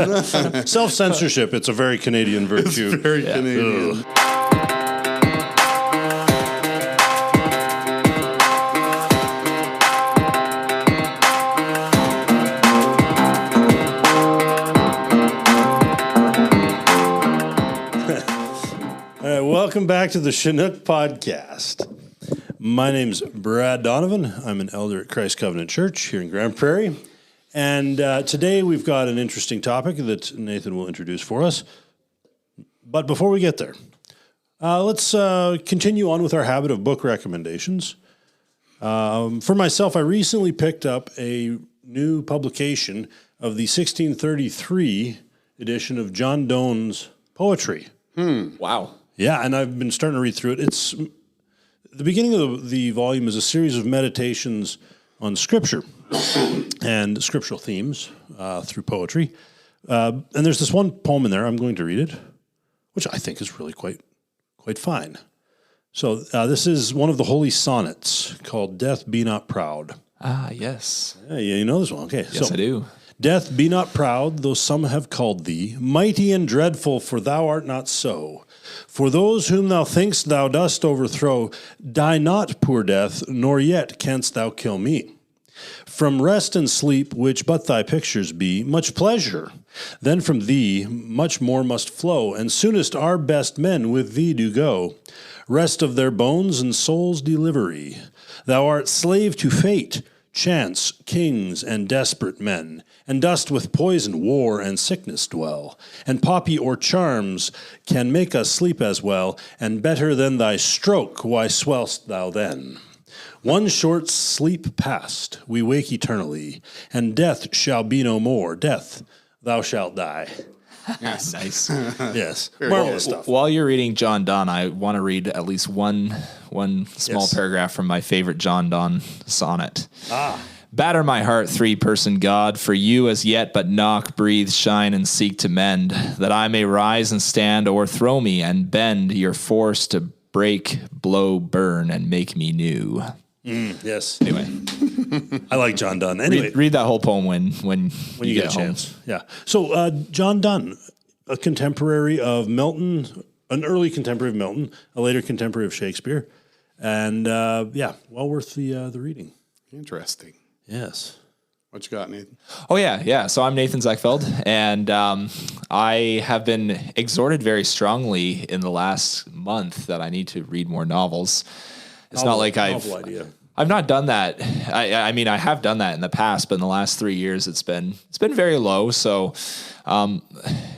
Self-censorship, it's a very Canadian virtue. It's very Canadian. Welcome back to the Chinook Podcast. My name's Brad Donovan. I'm an elder at Christ Covenant Church here in Grand Prairie. And today we've got an interesting topic that Nathan will introduce for us. But before we get there, let's continue on with our habit of book recommendations. For myself, I recently picked up a new publication of the 1633 edition of John Donne's poetry. Wow. Yeah, and I've been starting to read through it. It's the beginning of the volume is a series of meditations on Scripture and scriptural themes through poetry. And there's this one poem in there. I'm going to read it, which I think is really quite fine. So this is one of the holy sonnets called "Death, Be Not Proud." Ah, yes. Yeah, you know this one. Okay. Yes, I do. Death, be not proud, though some have called thee, mighty and dreadful, for thou art not so. For those whom thou think'st thou dost overthrow, die not, poor death, nor yet canst thou kill me. From rest and sleep, which but thy pictures be, much pleasure. Then from thee much more must flow, and soonest our best men with thee do go. Rest of their bones and souls delivery. Thou art slave to fate, chance, kings, and desperate men, and dost with poison, war, and sickness dwell. And poppy or charms can make us sleep as well, and better than thy stroke, why swell'st thou then? One short sleep past, we wake eternally, and death shall be no more. Death, thou shalt die. Yes. Nice. Yes. Marvelous stuff. While you're reading John Donne, I want to read at least one small paragraph from my favorite John Donne sonnet. Batter my heart, three-person God, for you as yet but knock, breathe, shine, and seek to mend, that I may rise and stand, o'erthrow me, and bend your force to break, blow, burn, and make me new. Yes. Anyway. I like John Donne. Anyway, read that whole poem when you get a chance. Yeah. So John Donne, a contemporary of Milton, an early contemporary of Milton, a later contemporary of Shakespeare, and well worth the reading. Interesting. Yes. What you got, Nathan? Oh, yeah. So I'm Nathan Zechfeld, and I have been exhorted very strongly in the last month that I need to read more novels. It's not like I've not done that. I mean, I have done that in the past, but in the last 3 years, it's been very low. So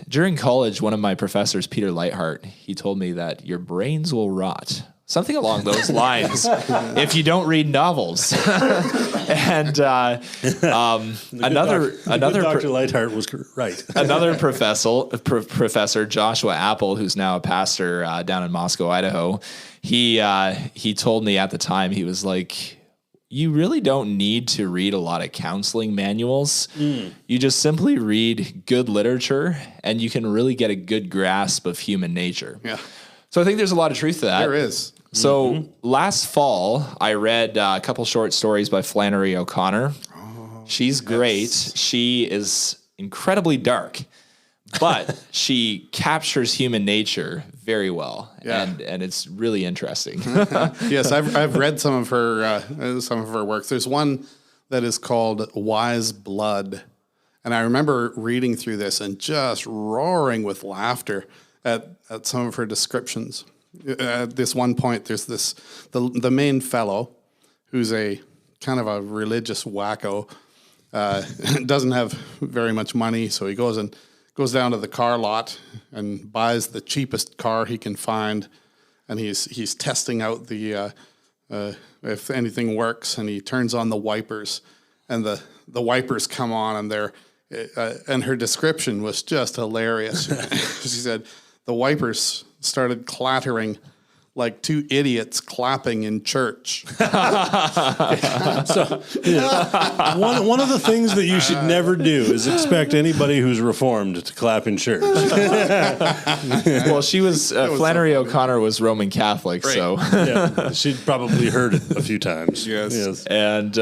during college, one of my professors, Peter Lightheart, he told me that your brains will rot. Something along those lines, if you don't read novels. And another Dr. Lightheart was right. Another professor, Joshua Apple, who's now a pastor down in Moscow, Idaho. He told me at the time, he was like, you really don't need to read a lot of counseling manuals. You just simply read good literature, and you can really get a good grasp of human nature. Yeah. So I think there's a lot of truth to that. There is. So last fall, I read a couple short stories by Flannery O'Connor. She's great. Yes. She is incredibly dark, but she captures human nature very well, and it's really interesting. Yes, I've read some of her works. There's one that is called Wise Blood, and I remember reading through this and just roaring with laughter at some of her descriptions. At this one point, there's the main fellow, who's a kind of a religious wacko, doesn't have very much money, so he goes down to the car lot and buys the cheapest car he can find, and he's testing out the if anything works, and he turns on the wipers, and the wipers come on, and they're and her description was just hilarious. She said the wipers started clattering like two idiots clapping in church. So, one of the things that you should never do is expect anybody who's reformed to clap in church. Well, she was Flannery O'Connor was Roman Catholic, right. So she'd probably heard it a few times. Yes. And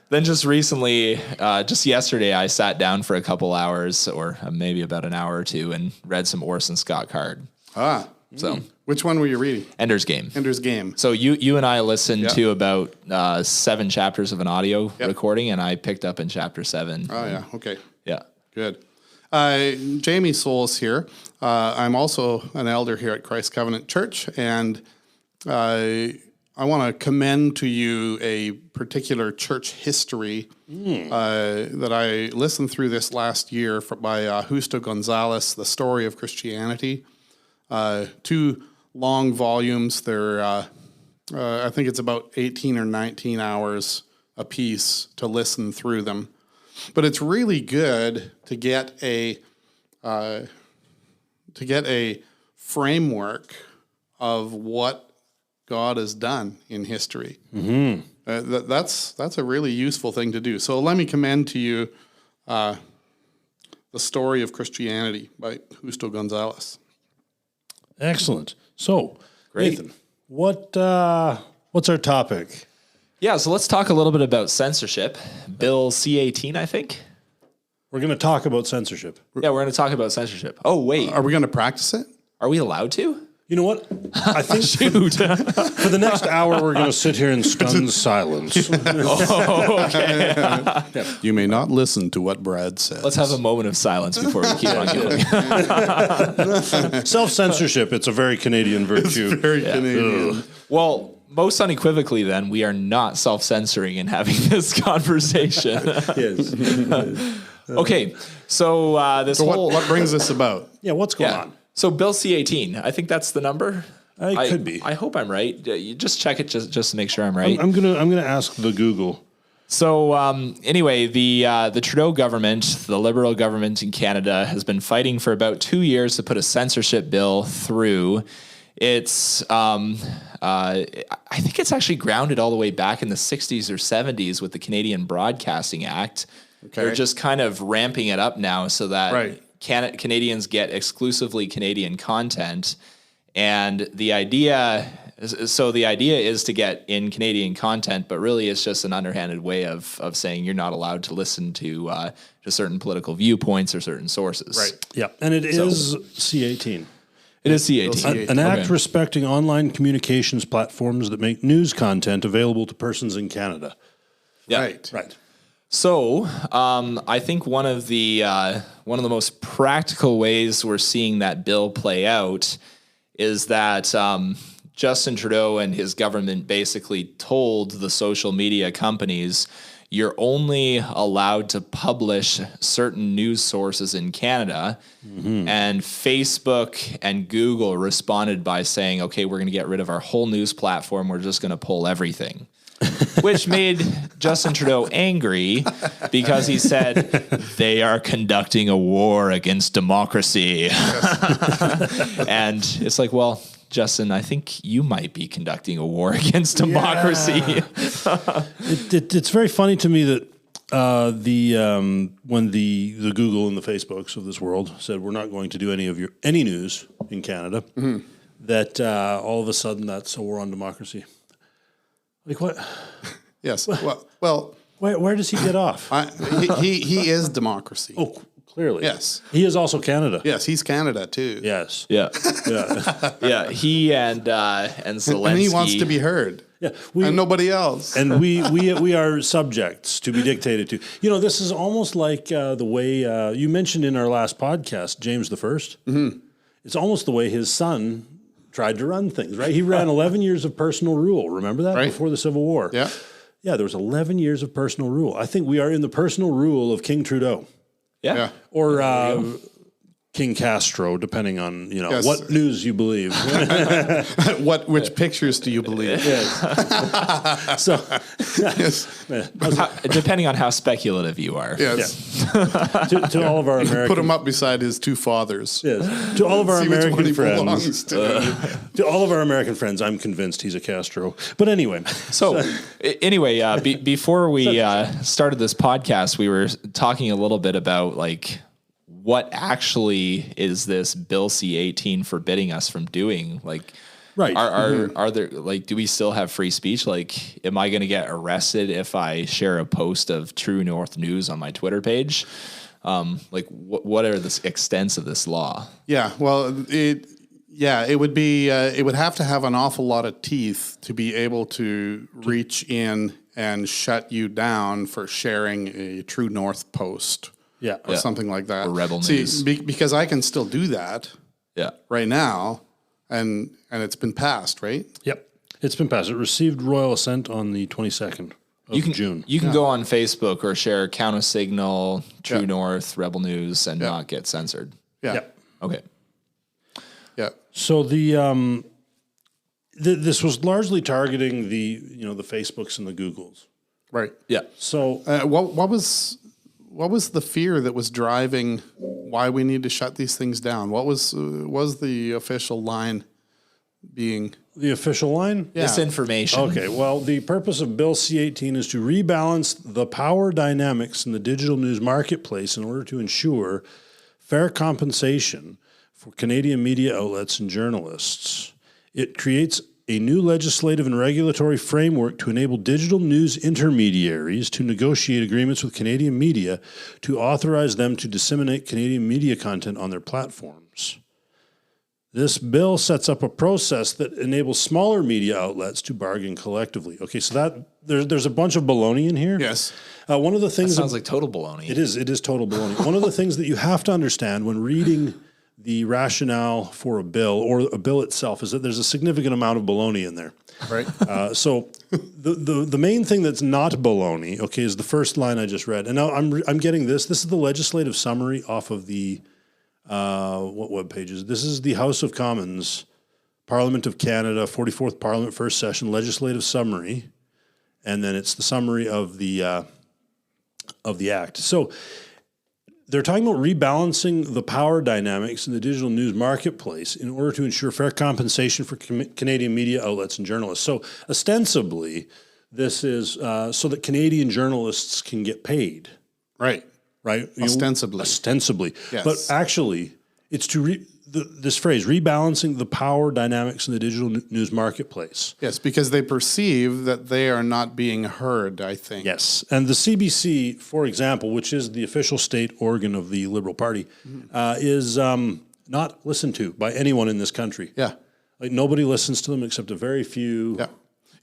Then just recently, just yesterday, I sat down for a couple hours, or maybe about an hour or two, and read some Orson Scott Card. So Which one were you reading? Ender's Game. Ender's Game. So you and I listened to about 7 chapters of an audio recording, and I picked up in chapter 7. Oh, yeah. Okay. Yeah. Good. Jamie Souls here. I'm also an elder here at Christ Covenant Church, and I want to commend to you a particular church history that I listened through this last year by Justo Gonzalez, The Story of Christianity. 2 long volumes. They're, I think it's about 18 or 19 hours a piece to listen through them. But it's really good to get a framework of what God has done in history. Mm-hmm. That's a really useful thing to do. So let me commend to you The Story of Christianity by Justo Gonzalez. Excellent. So, Nathan, what's our topic? Yeah, so let's talk a little bit about censorship. Bill C-18, I think. We're going to talk about censorship. Yeah, we're going to talk about censorship. Oh, wait. Are we going to practice it? Are we allowed to? You know what? I think for the next hour, we're going to sit here in stunned silence. Oh, okay. You may not listen to what Brad says. Let's have a moment of silence before we keep on going. Self-censorship, it's a very Canadian virtue. It's very Canadian. Well, most unequivocally, then, we are not self-censoring in having this conversation. Yes. Okay, so what brings this about? Yeah, what's going on? So Bill C-18, I think that's the number. It could be. I hope I'm right. You just check it just to make sure I'm right. I'm gonna ask the Google. So anyway, the Trudeau government, the Liberal government in Canada, has been fighting for about 2 years to put a censorship bill through. It's I think it's actually grounded all the way back in the 60s or 70s with the Canadian Broadcasting Act. Okay. They're just kind of ramping it up now so that Canadians get exclusively Canadian content. And the idea is to get in Canadian content, but really it's just an underhanded way of saying you're not allowed to listen to certain political viewpoints or certain sources. Right. Yeah. And it is C-18. It is C-18. An act respecting online communications platforms that make news content available to persons in Canada. Yeah. Right. So, I think one of the most practical ways we're seeing that bill play out is that Justin Trudeau and his government basically told the social media companies, you're only allowed to publish certain news sources in Canada. Mm-hmm. And Facebook and Google responded by saying, okay, we're going to get rid of our whole news platform. We're just going to pull everything. Which made Justin Trudeau angry because he said they are conducting a war against democracy. And it's like, well, Justin, I think you might be conducting a war against democracy. Yeah. It's very funny to me that when the Google and the Facebooks of this world said we're not going to do any news in Canada, mm-hmm. that all of a sudden that's a war on democracy. Like what? Yes. Well. Where does he get off? He is democracy. Oh, clearly. Yes. He is also Canada. Yes, he's Canada too. Yes. Yeah. Yeah. He and Zelensky. And he wants to be heard. Yeah. And nobody else. And we are subjects to be dictated to. You know, this is almost like the way you mentioned in our last podcast, James the First. Mm-hmm. It's almost the way his son tried to run things, right? He ran 11 years of personal rule. Remember that? Right. Before the Civil War. Yeah. Yeah, there was 11 years of personal rule. I think we are in the personal rule of King Trudeau. Yeah. Or King Castro, depending on, what news you believe. Which pictures do you believe? Yes. So, yes. Depending on how speculative you are. Yes. Yeah. to all of our American... Put him up beside his 2 fathers. Yes. To all of our American friends. To all of our American friends, I'm convinced he's a Castro. But anyway. Before we started this podcast, we were talking a little bit about what actually is this Bill C-18 forbidding us from doing? Right. Are there, like, do we still have free speech? Like, am I going to get arrested if I share a post of True North News on my Twitter page? Like, what are the extents of this law? Yeah, well, it would be, it would have to have an awful lot of teeth to be able to reach in and shut you down for sharing a True North post. Yeah. Or something like that. Or Rebel News. Because I can still do that Yeah. right now, and it's been passed, right? Yep. It's been passed. It received royal assent on the 22nd of June. You can go on Facebook or share Counter Signal, True North, Rebel News, and not get censored. Yeah. Yep. Okay. Yeah. So this was largely targeting the Facebooks and the Googles. Right. Yeah. So What was the fear that was driving why we need to shut these things down? What was the official line being? the official line? Yeah. Misinformation. Okay, well, the purpose of Bill C-18 is to rebalance the power dynamics in the digital news marketplace in order to ensure fair compensation for Canadian media outlets and journalists. It creates a new legislative and regulatory framework to enable digital news intermediaries to negotiate agreements with Canadian media to authorize them to disseminate Canadian media content on their platforms. This bill sets up a process that enables smaller media outlets to bargain collectively. Okay, so that there's a bunch of baloney in here. Yes. One of the things Sounds like total baloney. it is total baloney. One of the things that you have to understand when reading the rationale for a bill or a bill itself is that there's a significant amount of baloney in there. Right. So the main thing that's not baloney, okay, is the first line I just read. And now I'm getting this. This is the legislative summary off of the what web pages? This is the House of Commons, Parliament of Canada, 44th Parliament, first session, legislative summary, and then it's the summary of the act. So they're talking about rebalancing the power dynamics in the digital news marketplace in order to ensure fair compensation for Canadian media outlets and journalists. So ostensibly, this is so that Canadian journalists can get paid. Right. Right? Ostensibly. Ostensibly. Yes. But actually, it's to this phrase, rebalancing the power dynamics in the digital news marketplace. Yes, because they perceive that they are not being heard, I think. Yes. And the CBC, for example, which is the official state organ of the Liberal Party, is not listened to by anyone in this country. Yeah. Like nobody listens to them except a very few. Yeah.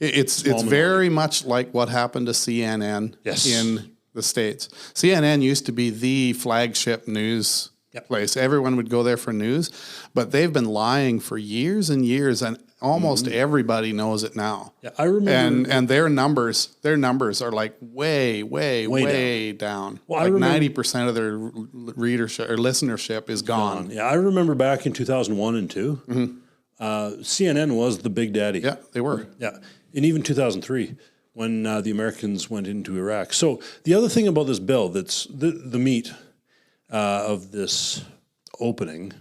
It's very much like what happened to CNN in the States. CNN used to be the flagship news place. Everyone would go there for news, but they've been lying for years and years, and almost everybody knows it now. Yeah, I remember. And their numbers are like way down. Well, like 90% of their readership or listenership is gone. Yeah, I remember back in 2001 and 2, CNN was the big daddy. Yeah, they were. Yeah, and even 2003 when the Americans went into Iraq. So the other thing about this bill that's the meat of this opening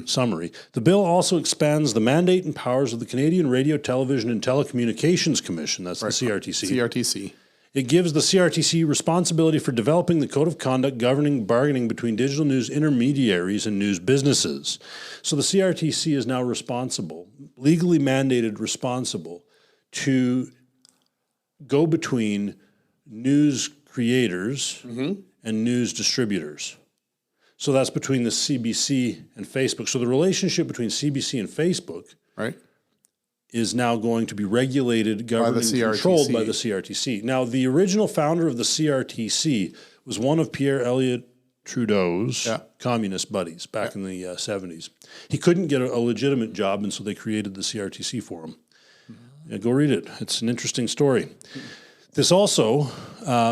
summary, the bill also expands the mandate and powers of the Canadian Radio, Television and Telecommunications Commission, that's the CRTC. CRTC. It gives the CRTC responsibility for developing the code of conduct governing bargaining between digital news intermediaries and news businesses. So the CRTC is now responsible, legally mandated responsible, to go between news creators and news distributors. So that's between the CBC and Facebook. So the relationship between CBC and Facebook is now going to be regulated, governed, and controlled by the CRTC. Now, the original founder of the CRTC was one of Pierre Elliott Trudeau's communist buddies back in the 70s. He couldn't get a legitimate job, and so they created the CRTC for him. Yeah, go read it. It's an interesting story. This also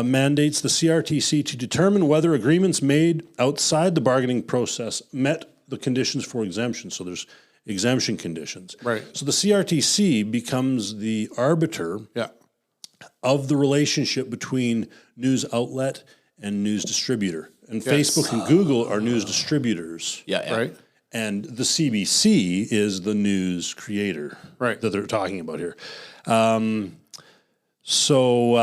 mandates the CRTC to determine whether agreements made outside the bargaining process met the conditions for exemption. So there's exemption conditions. Right. So the CRTC becomes the arbiter of the relationship between news outlet and news distributor. And Facebook and Google are news distributors. Right. And the CBC is the news creator that they're talking about here. So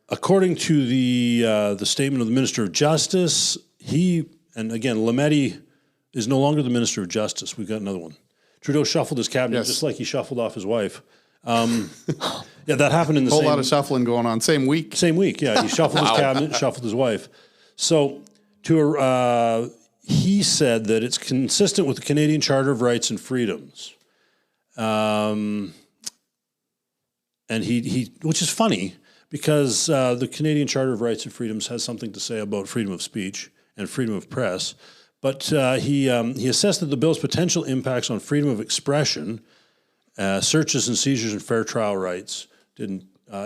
according to the statement of the Minister of Justice, and again, Lametti is no longer the Minister of Justice. We've got another one. Trudeau shuffled his cabinet just like he shuffled off his wife. Yeah, that happened in the whole lot of shuffling going on. Same week. Yeah, he shuffled his cabinet, shuffled his wife. So he said that it's consistent with the Canadian Charter of Rights and Freedoms. And he which is funny because the Canadian Charter of Rights and Freedoms has something to say about freedom of speech and freedom of press. But he assessed that the bill's potential impacts on freedom of expression, searches and seizures and fair trial rights it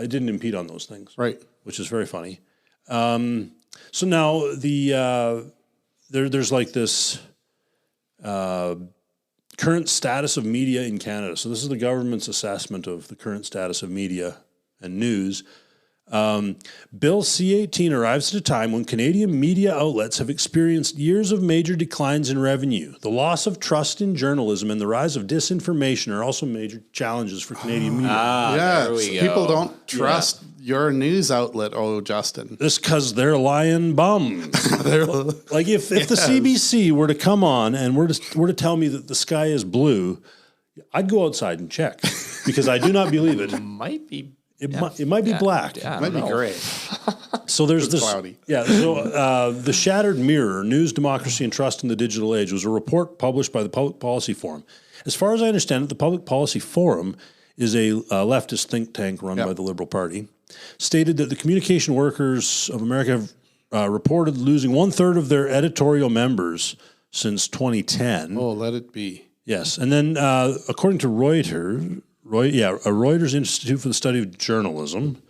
didn't impede on those things, right? Which is very funny. So now there's like this current status of media in Canada. So this is the government's assessment of the current status of media and news. Bill C-18 arrives at a time when Canadian media outlets have experienced years of major declines in revenue. The loss of trust in journalism and the rise of disinformation are also major challenges for Canadian media. People don't trust your news outlet, Justin. This because they're lying bums. Like if the CBC were to come on and were to tell me that the sky is blue, I'd go outside and check because I do not believe it. It might be black. It might be gray. So there's this cloudy. Yeah. So the Shattered Mirror: News, Democracy, and Trust in the Digital Age was a report published by the Public Policy Forum. As far as I understand it, the Public Policy Forum is a leftist think tank run by the Liberal Party. Stated that the Communication Workers of America have reported losing 1/3 of their editorial members since 2010. Oh, let it be. Yes, and then according to Reuters, a Reuters Institute for the Study of Journalism.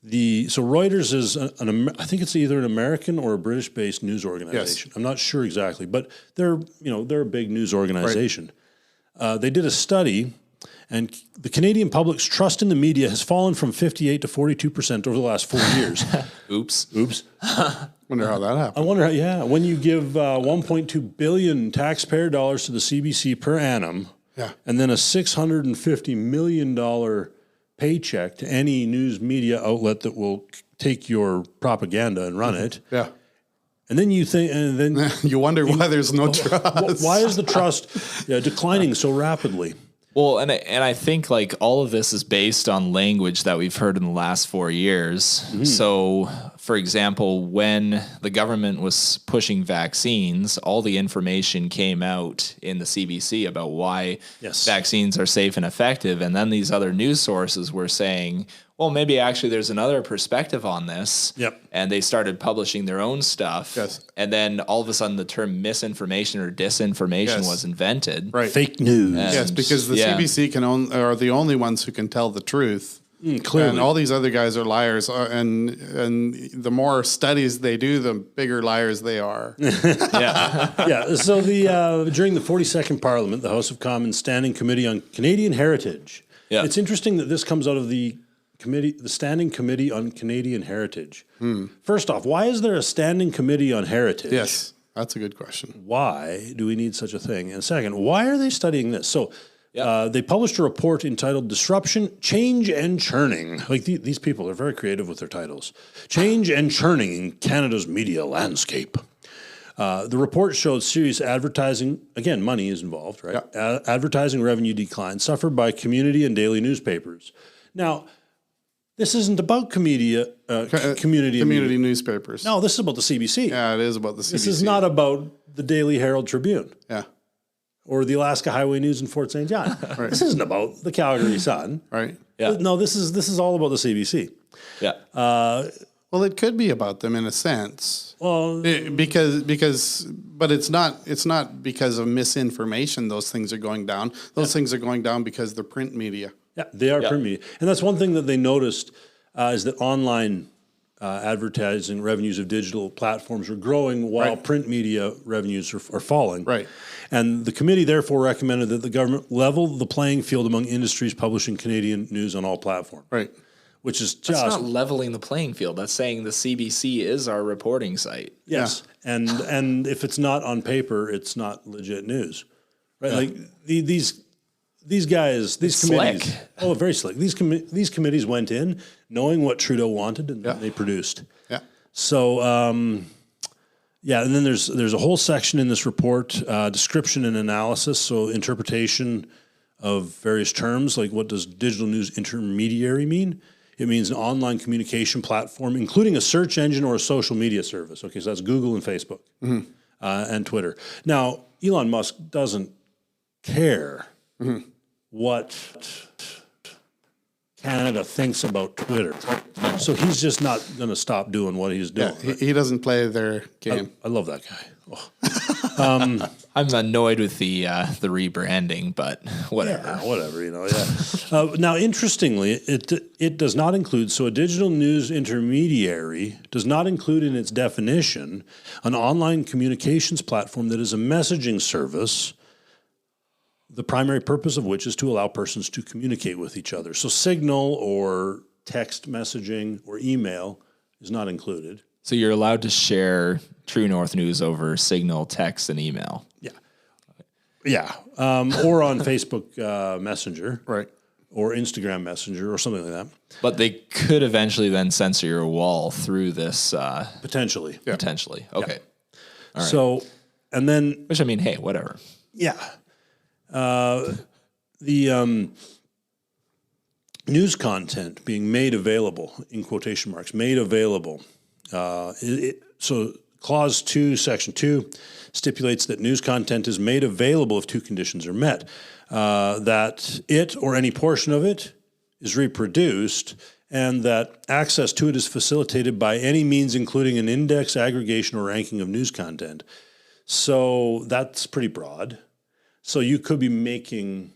So Reuters is I think it's either an American or a British-based news organization. Yes. I'm not sure exactly, but they're a big news organization. Right. They did a study, and the Canadian public's trust in the media has fallen from 58% to 42% over the last 4 years. Oops. Wonder how that happened. I wonder how. When you give 1.2 billion taxpayer dollars to the CBC per annum. Yeah. And then a $650 million paycheck to any news media outlet that will take your propaganda and run it. Yeah. And then you think, and then you wonder why there's no trust. Why is the trust declining so rapidly? Well, and I think like all of this is based on language that we've heard in the last 4 years. Mm-hmm. So, for example, when the government was pushing vaccines, all the information came out in the CBC about why vaccines are safe and effective. And then these other news sources were saying, well, maybe actually there's another perspective on this. Yep. And they started publishing their own stuff. Yes. And then all of a sudden the term misinformation or disinformation was invented. Right. Fake news. Yes, because the CBC are the only ones who can tell the truth. Clearly. And all these other guys are liars. And the more studies they do, the bigger liars they are. So during the 42nd Parliament, the House of Commons Standing Committee on Canadian Heritage. Yeah. It's interesting that this comes out of the Standing Committee on Canadian Heritage. First off, why is there a Standing Committee on Heritage? Yes, that's a good question. Why do we need such a thing? And second, why are they studying this? So they published a report entitled Disruption, Change and Churning. Like these people are very creative with their titles. Change and Churning in Canada's Media Landscape. The report showed serious advertising, again, money is involved, right? Yeah. Advertising revenue decline suffered by community and daily newspapers. Now, this isn't about community newspapers. No, this is about the CBC. Yeah, it is about the CBC. This is not about the Daily Herald Tribune. Yeah. Or the Alaska Highway News in Fort St. John. Right. This isn't about the Calgary Sun. Right. Yeah. No, this is all about the CBC. Yeah. Well, it could be about them in a sense. Well, but it's not because of misinformation. Those things are going down. Those things are going down because they're print media. Yeah, they are print media, and that's one thing that they noticed is that online advertising revenues of digital platforms are growing while print media revenues are falling. Right. And the committee therefore recommended that the government level the playing field among industries publishing Canadian news on all platforms. Right. Which is just... That's not leveling the playing field. That's saying the CBC is our reporting site. Yes. Yeah. And if it's not on paper, it's not legit news. Right? Yeah. Like these guys, these committees. Slick. Oh, very slick. These committees went in knowing what Trudeau wanted and they produced. Yeah. So Yeah, and then there's a whole section in this report, description and analysis, so interpretation of various terms, like what does digital news intermediary mean? It means an online communication platform, including a search engine or a social media service. Okay, so that's Google and Facebook and Twitter. Now, Elon Musk doesn't care what Canada thinks about Twitter. So he's just not going to stop doing what he's doing. Yeah, he doesn't play their game. I love that guy. Oh. I'm annoyed with the rebranding, but whatever. Yeah, whatever, yeah. Now, interestingly, it does not include, so a digital news intermediary does not include in its definition an online communications platform that is a messaging service, the primary purpose of which is to allow persons to communicate with each other. So Signal or text messaging or email is not included. So you're allowed to share True North news over Signal, text, and email. Yeah, or on Facebook Messenger, Right. or Instagram Messenger, or something like that. But they could eventually then censor your wall through this. Potentially. Potentially. Okay. All right. So, and then, Which, I mean, hey, whatever. yeah, the news content being made available, in quotation marks, made available. So Clause 2, Section 2 stipulates that news content is made available if two conditions are met, that it or any portion of it is reproduced, and that access to it is facilitated by any means including an index, aggregation, or ranking of news content. So that's pretty broad. So you could be making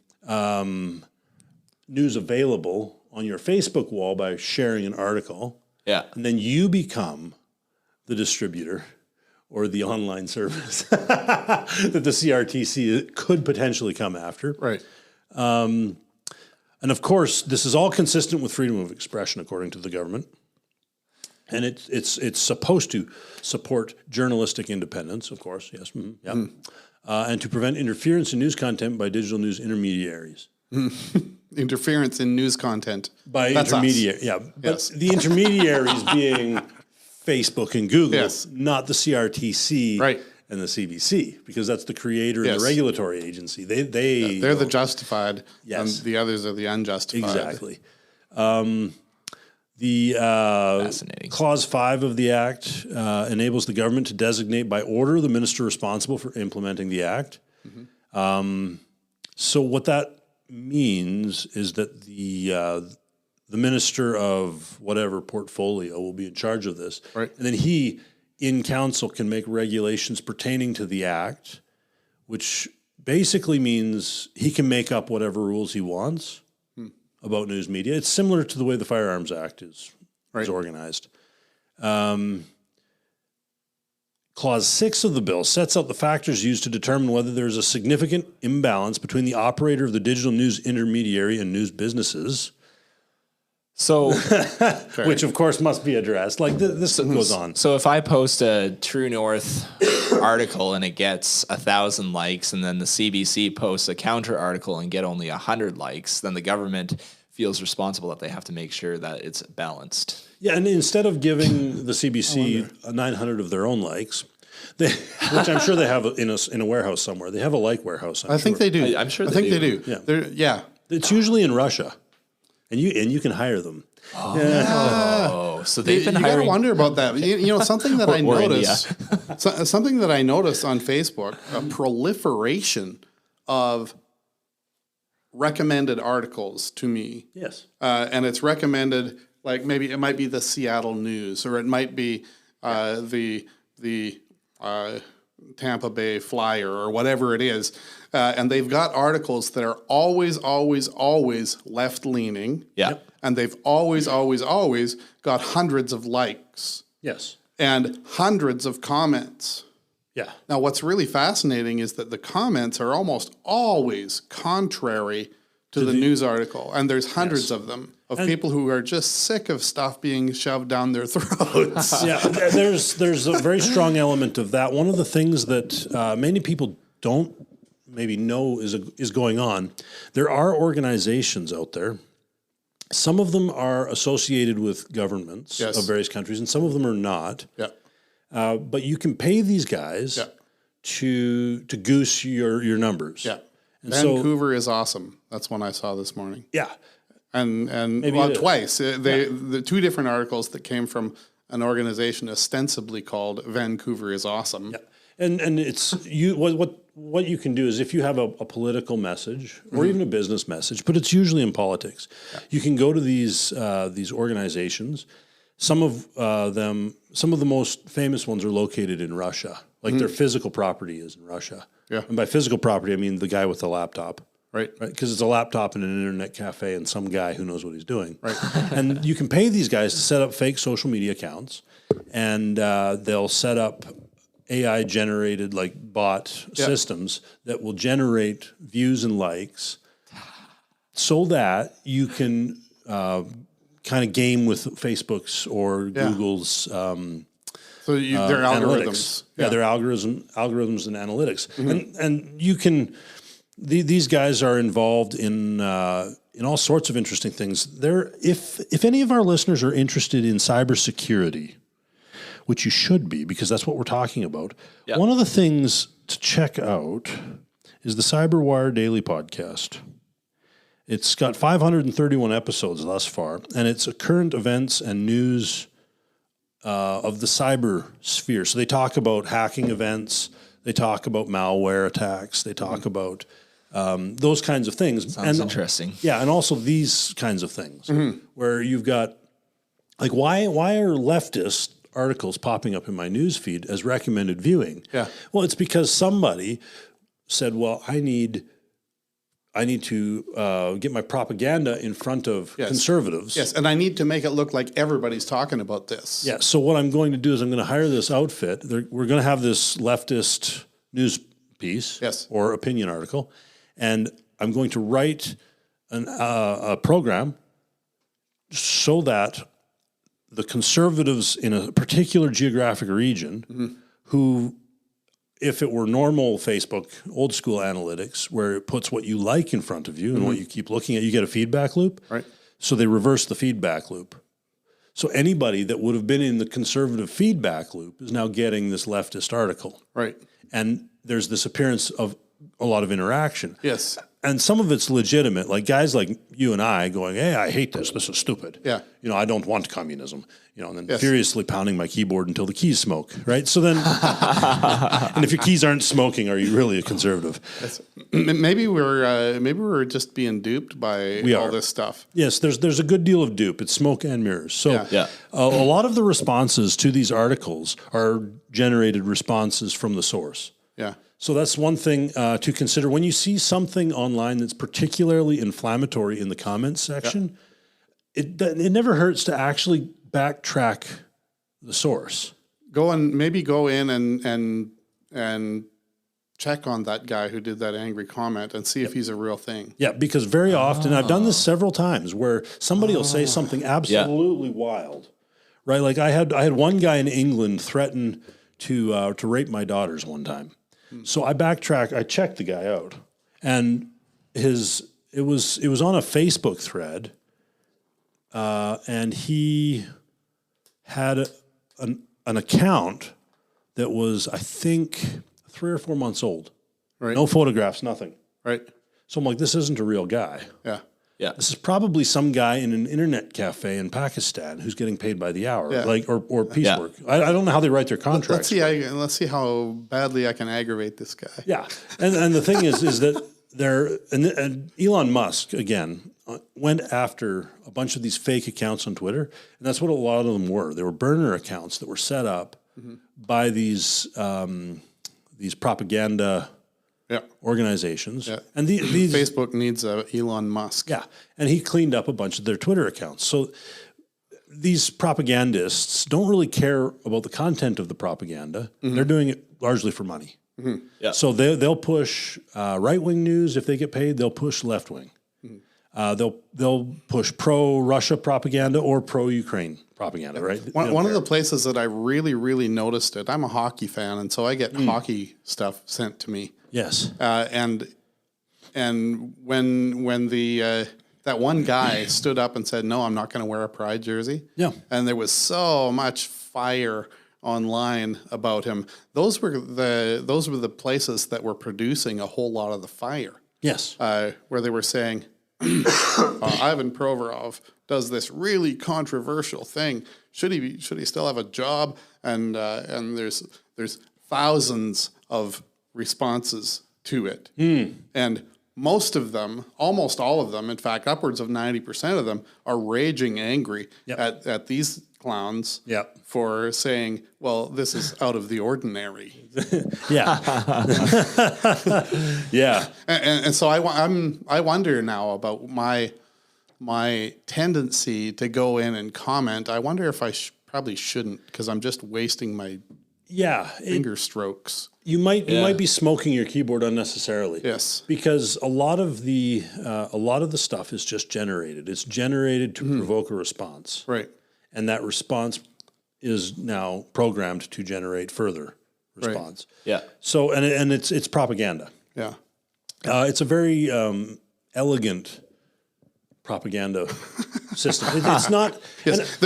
news available on your Facebook wall by sharing an article. Yeah. And then you become the distributor or the online service that the CRTC could potentially come after. Right. And of course, this is all consistent with freedom of expression, according to the government. And it's supposed to support journalistic independence, of course, yes. And to prevent interference in news content by digital news intermediaries. Interference in news content. By That's intermediary, us. yeah. But Yes. the intermediaries being Facebook and Google, Yes. not the CRTC Right. and the CBC, because that's the creator and Yes. the regulatory agency. They're the justified, Yes. and the others are the unjustified. Exactly. The Fascinating. Clause 5 of the Act enables the government to designate by order the minister responsible for implementing the Act. So what that means is that the minister of whatever portfolio will be in charge of this. Right. And then he, in council, can make regulations pertaining to the Act, which basically means he can make up whatever rules he wants about news media. It's similar to the way the Firearms Act is organized. Clause 6 of the bill sets out the factors used to determine whether there's a significant imbalance between the operator of the digital news intermediary and news businesses, So, which of course must be addressed. Like this goes on. so if I post a True North article and it gets 1,000 likes, and then the CBC posts a counter article and get only 100 likes, then the government feels responsible that they have to make sure that it's balanced. Yeah, and instead of giving the CBC 900 of their own likes, which I'm sure they have in a warehouse somewhere. They have a like warehouse. I think they do. I'm sure I they think do. they do. Yeah. It's usually in Russia, and you can hire them. Oh, so they've been You hiring. gotta wonder about that. You know, something that I Or noticed, something that I noticed on Facebook, a proliferation of recommended articles to me. Yes. And it's recommended, like maybe it might be the Seattle News, or it might be the Tampa Bay Flyer, or whatever it is. And they've got articles that are always left-leaning. Yeah. Yep. And they've always got hundreds of likes Yes. and hundreds of comments. Yeah. Now, what's really fascinating is that the comments are almost always contrary to the news article. And there's hundreds of them, of people who are just sick of stuff being shoved down their throats. Yeah. There's a very strong element of that. One of the things that many people don't maybe know is going on. There are organizations out there. Some of them are associated with governments Yes. of various countries, and some of them are not. Yeah. But you can pay these guys to goose your numbers. Yeah. And Vancouver is awesome. That's one I saw this morning. Yeah. And twice. The two different articles that came from an organization ostensibly called Vancouver is Awesome. Yeah. And it's what you can do is if you have a political message or even a business message, but it's usually in politics, you can go to these organizations. Some of the most famous ones are located in Russia. Like their physical property is in Russia. Yeah. And by physical property, I mean the guy with the laptop. Right. Because it's a laptop in an internet cafe and some guy who knows what he's doing. Right. And you can pay these guys to set up fake social media accounts, and they'll set up AI-generated like bot systems that will generate views and likes, so that you can kind of game with Facebook's or Google's. So their algorithms. Yeah, their algorithms and analytics, and you can. These guys are involved in all sorts of interesting things. If any of our listeners are interested in cybersecurity, which you should be because that's what we're talking about, one of the things to check out is the CyberWire Daily Podcast. It's got 531 episodes thus far, and it's current events and news of the cyber sphere. So they talk about hacking events, they talk about malware attacks, they talk about those kinds of things. Sounds interesting. Yeah, and also these kinds of things where you've got, like, why are leftist articles popping up in my news feed as recommended viewing? Yeah. Well, it's because somebody said, well, I need to get my propaganda in front of conservatives. Yes, and I need to make it look like everybody's talking about this. Yeah, so what I'm going to do is I'm going to hire this outfit. We're going to have this leftist news piece or opinion article, and I'm going to write a program so that the conservatives in a particular geographic region who, if it were normal Facebook, old school analytics, where it puts what you like in front of you and what you keep looking at, you get a feedback loop. Right. So they reverse the feedback loop. So anybody that would have been in the conservative feedback loop is now getting this leftist article. Right. And there's this appearance of a lot of interaction. Yes. And some of it's legitimate, like guys like you and I going, hey, I hate this. This is stupid. Yeah. You know, I don't want communism. You know, and then furiously pounding my keyboard until the keys smoke, right? So then, and if your keys aren't smoking, are you really a conservative? Yes. Maybe we're just being duped by all this stuff. Yes, there's a good deal of dupe. It's smoke and mirrors. So a lot of the responses to these articles are generated responses from the source. Yeah. So that's one thing to consider. When you see something online that's particularly inflammatory in the comments section, it never hurts to actually backtrack the source. Go in and check on that guy who did that angry comment and see if he's a real thing. Yeah, because very often, I've done this several times, where somebody will say something absolutely wild, right? Like I had one guy in England threaten to rape my daughters one time. So I backtrack. I checked the guy out, and it was on a Facebook thread, and he had an account that was, I think, 3 or 4 months old. Right. No photographs, nothing. Right. So I'm like, this isn't a real guy. Yeah. Yeah. This is probably some guy in an internet cafe in Pakistan who's getting paid by the hour, like or piecework. I don't know how they write their contracts. Let's see how badly I can aggravate this guy. Yeah, and the thing is that and Elon Musk again went after a bunch of these fake accounts on Twitter, and that's what a lot of them were. They were burner accounts that were set up by these propaganda organizations. Yeah. And these Facebook needs Elon Musk. Yeah. And he cleaned up a bunch of their Twitter accounts. So these propagandists don't really care about the content of the propaganda. They're doing it largely for money. Yeah. So they'll push right-wing news if they get paid. They'll push left-wing. They'll push pro-Russia propaganda or pro-Ukraine propaganda, right? One of the places that I really, really noticed it, I'm a hockey fan, and so I get hockey stuff sent to me. Yes. And when the that one guy stood up and said, no, I'm not going to wear a Pride jersey. Yeah. And there was so much fire online about him. Those were the places that were producing a whole lot of the fire. Yes. Where they were saying, Ivan Provorov does this really controversial thing. Should he still have a job? And there's thousands of responses to it, and most of them, almost all of them, in fact, upwards of 90% of them, are raging angry at these clowns for saying, "Well, this is out of the ordinary." Yeah. Yeah. And so I wonder now about my tendency to go in and comment. I wonder if I probably shouldn't, because I'm just wasting my finger strokes. You might be smoking your keyboard unnecessarily. Yes, because a lot of the stuff is just generated. It's generated to provoke a response, right? And that response is now programmed to generate further response. Right. Yeah. So and it's propaganda. Yeah. It's a very elegant propaganda system. It's not. Yes.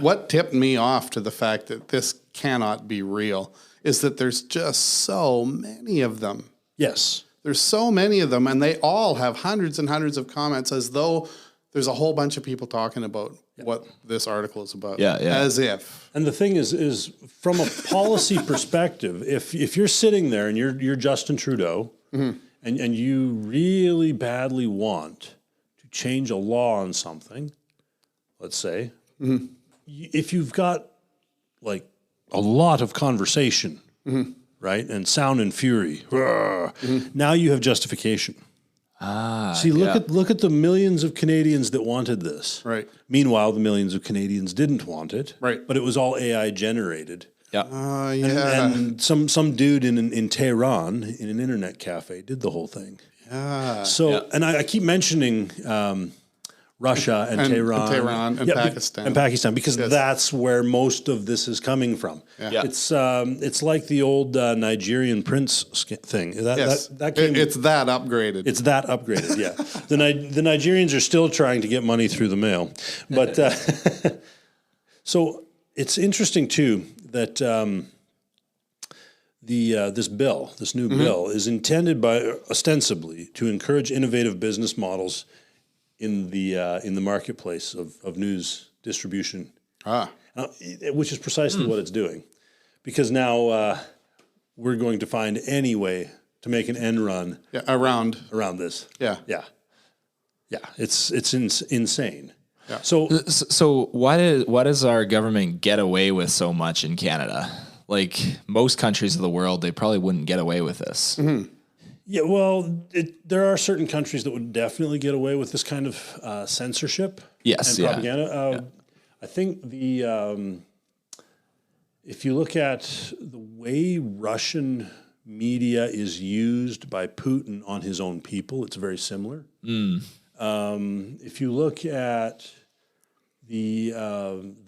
What tipped me off to the fact that this cannot be real is that there's just so many of them. Yes. There's so many of them, and they all have hundreds and hundreds of comments, as though there's a whole bunch of people talking about what this article is about. Yeah, yeah. As if. And the thing is from a policy perspective, if you're sitting there and you're Justin Trudeau, and you really badly want to change a law on something, let's say, if you've got like a lot of conversation, right, and sound and fury, now you have justification. See, look at the millions of Canadians that wanted this. Right. Meanwhile, the millions of Canadians didn't want it. Right. But it was all AI generated. Yeah. And some dude in Tehran in an internet cafe did the whole thing. Yeah. So, and I keep mentioning Russia and Tehran and Pakistan. And Pakistan, because that's where most of this is coming from. Yeah. It's like the old Nigerian prince thing. That came, it's that upgraded. It's that upgraded, yeah. The Nigerians are still trying to get money through the mail. But so it's interesting too that this new bill is intended ostensibly to encourage innovative business models in the marketplace of news distribution, which is precisely what it's doing, because now we're going to find any way to make an end run around this. Yeah. It's insane. Yeah. So why does our government get away with so much in Canada? Like most countries of the world, they probably wouldn't get away with this. Yeah, well, there are certain countries that would definitely get away with this kind of censorship and propaganda. I think if you look at the way Russian media is used by Putin on his own people, it's very similar. If you look at the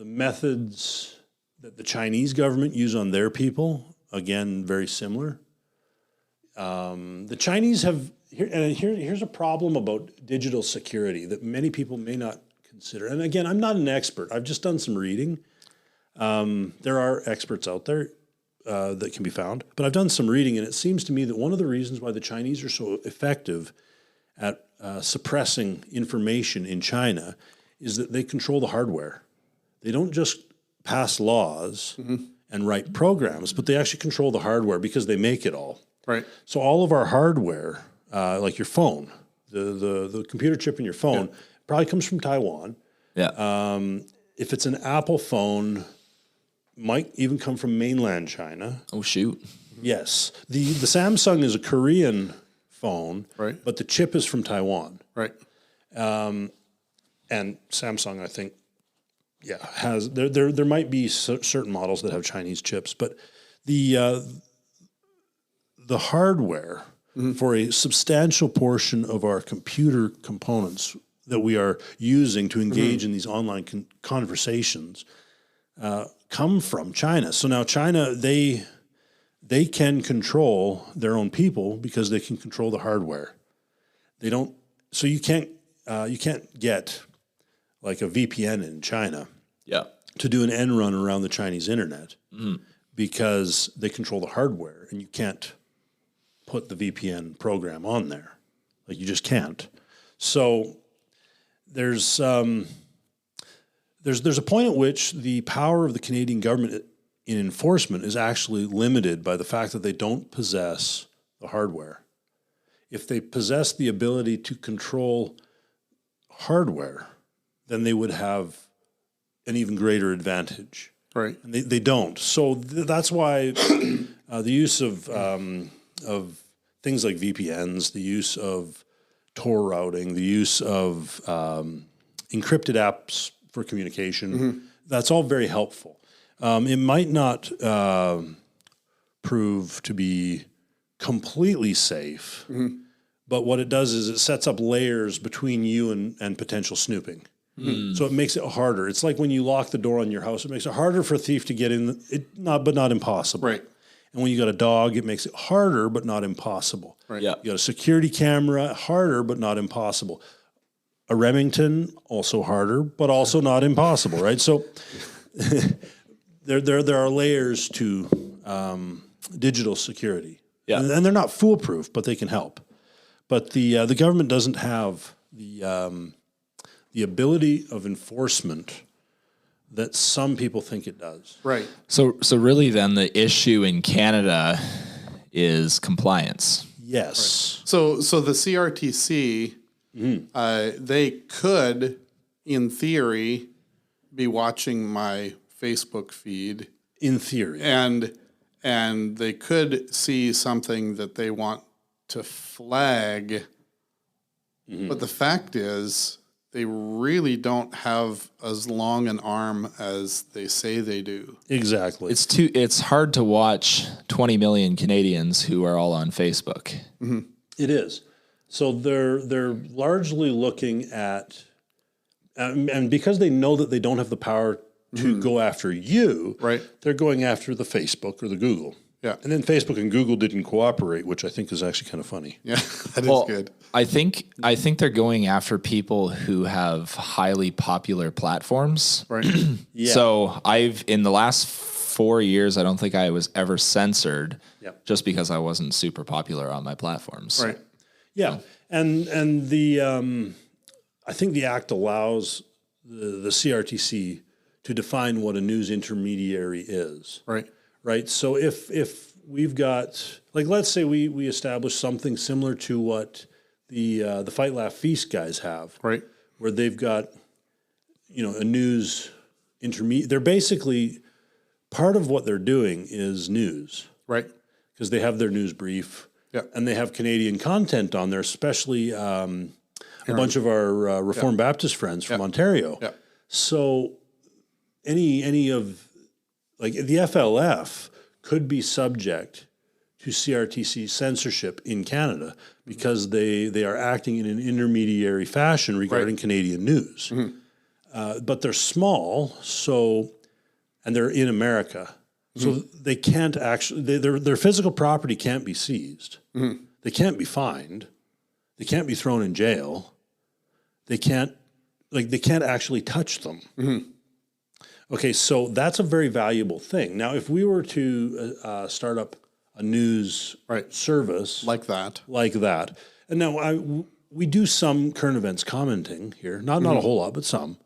methods that the Chinese government use on their people, again, very similar. The Chinese have here's a problem about digital security that many people may not consider. And again, I'm not an expert. I've just done some reading. There are experts out there that can be found, but I've done some reading, and it seems to me that one of the reasons why the Chinese are so effective at suppressing information in China is that they control the hardware. They don't just pass laws and write programs, but they actually control the hardware because they make it all. Right. So all of our hardware, like your phone, the computer chip in your phone, probably comes from Taiwan. Yeah. If it's an Apple phone, might even come from mainland China. Oh shoot. Yes. The Samsung is a Korean phone, right, but the chip is from Taiwan. Right. And Samsung, I think, has there might be certain models that have Chinese chips, but the hardware for a substantial portion of our computer components that we are using to engage in these online conversations come from China. So now China, they can control their own people because they can control the hardware. They don't. So you can't get like a VPN in China. Yeah. to do an end run around the Chinese internet because they control the hardware, and you can't put the VPN program on there. Like, you just can't. So there's a point at which the power of the Canadian government in enforcement is actually limited by the fact that they don't possess the hardware. If they possess the ability to control hardware, then they would have an even greater advantage. Right. And they don't. So that's why the use of things like VPNs, the use of Tor routing, the use of encrypted apps for communication, that's all very helpful. It might not prove to be completely safe, but what it does is it sets up layers between you and potential snooping. So it makes it harder. It's like when you lock the door on your house, it makes it harder for a thief to get in, but not impossible. Right. And when you got a dog, it makes it harder, but not impossible. Right. Yeah. You got a security camera, harder, but not impossible. A Remington, also harder, but also not impossible, right? So there are layers to digital security. Yeah. And they're not foolproof, but they can help. But the government doesn't have the ability of enforcement that some people think it does. Right. So really then the issue in Canada is compliance. Yes. So the CRTC, they could, in theory, be watching my Facebook feed, In theory. and they could see something that they want to flag. But the fact is, they really don't have as long an arm as they say they do. Exactly. It's hard to watch 20 million Canadians who are all on Facebook. It is. So they're largely looking at, and because they know that they don't have the power to go after you, Right. they're going after the Facebook or the Google. Yeah. And then Facebook and Google didn't cooperate, which I think is actually kind of funny. Yeah, that is good. I think they're going after people who have highly popular platforms. Right. Yeah. So in the last 4 years, I don't think I was ever censored just because I wasn't super popular on my platforms. Right. Yeah. And the I think the act allows the CRTC to define what a news intermediary is. Right. Right. So if we've got, like, let's say we establish something similar to what the Fight Laugh Feast guys have, Right. where they've got, a news intermediate. They're basically, part of what they're doing is news, Right. because they have their news brief, Yeah. and they have Canadian content on there, especially a bunch of our Reformed Baptist friends from Ontario. Yeah. So any of, like, the FLF could be subject to CRTC censorship in Canada because they are acting in an intermediary fashion regarding Canadian news. But they're small, and they're in America. So they can't actually, their physical property can't be seized. They can't be fined. They can't be thrown in jail. They can't actually touch them. Okay, so that's a very valuable thing. Now, if we were to start up a news service Like that. and now we do some current events commenting here, not a whole lot, but some.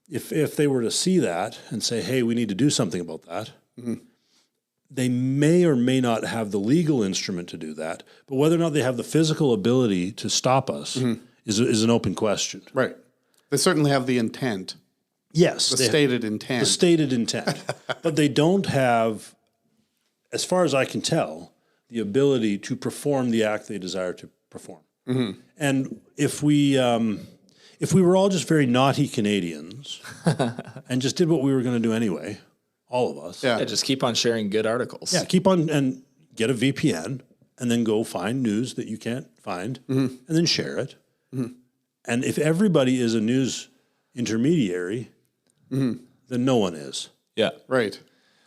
If they were to see that and say, hey, we need to do something about that, they may or may not have the legal instrument to do that, but whether or not they have the physical ability to stop us is an open question. Right. They certainly have the intent. Yes. The stated intent. The stated intent. But they don't have, as far as I can tell, the ability to perform the act they desire to perform. And if we were all just very naughty Canadians and just did what we were going to do anyway, all of us. Yeah. Just keep on sharing good articles. Yeah, keep on and get a VPN and then go find news that you can't find and then share it. And if everybody is a news intermediary, then no one is. Yeah. Right.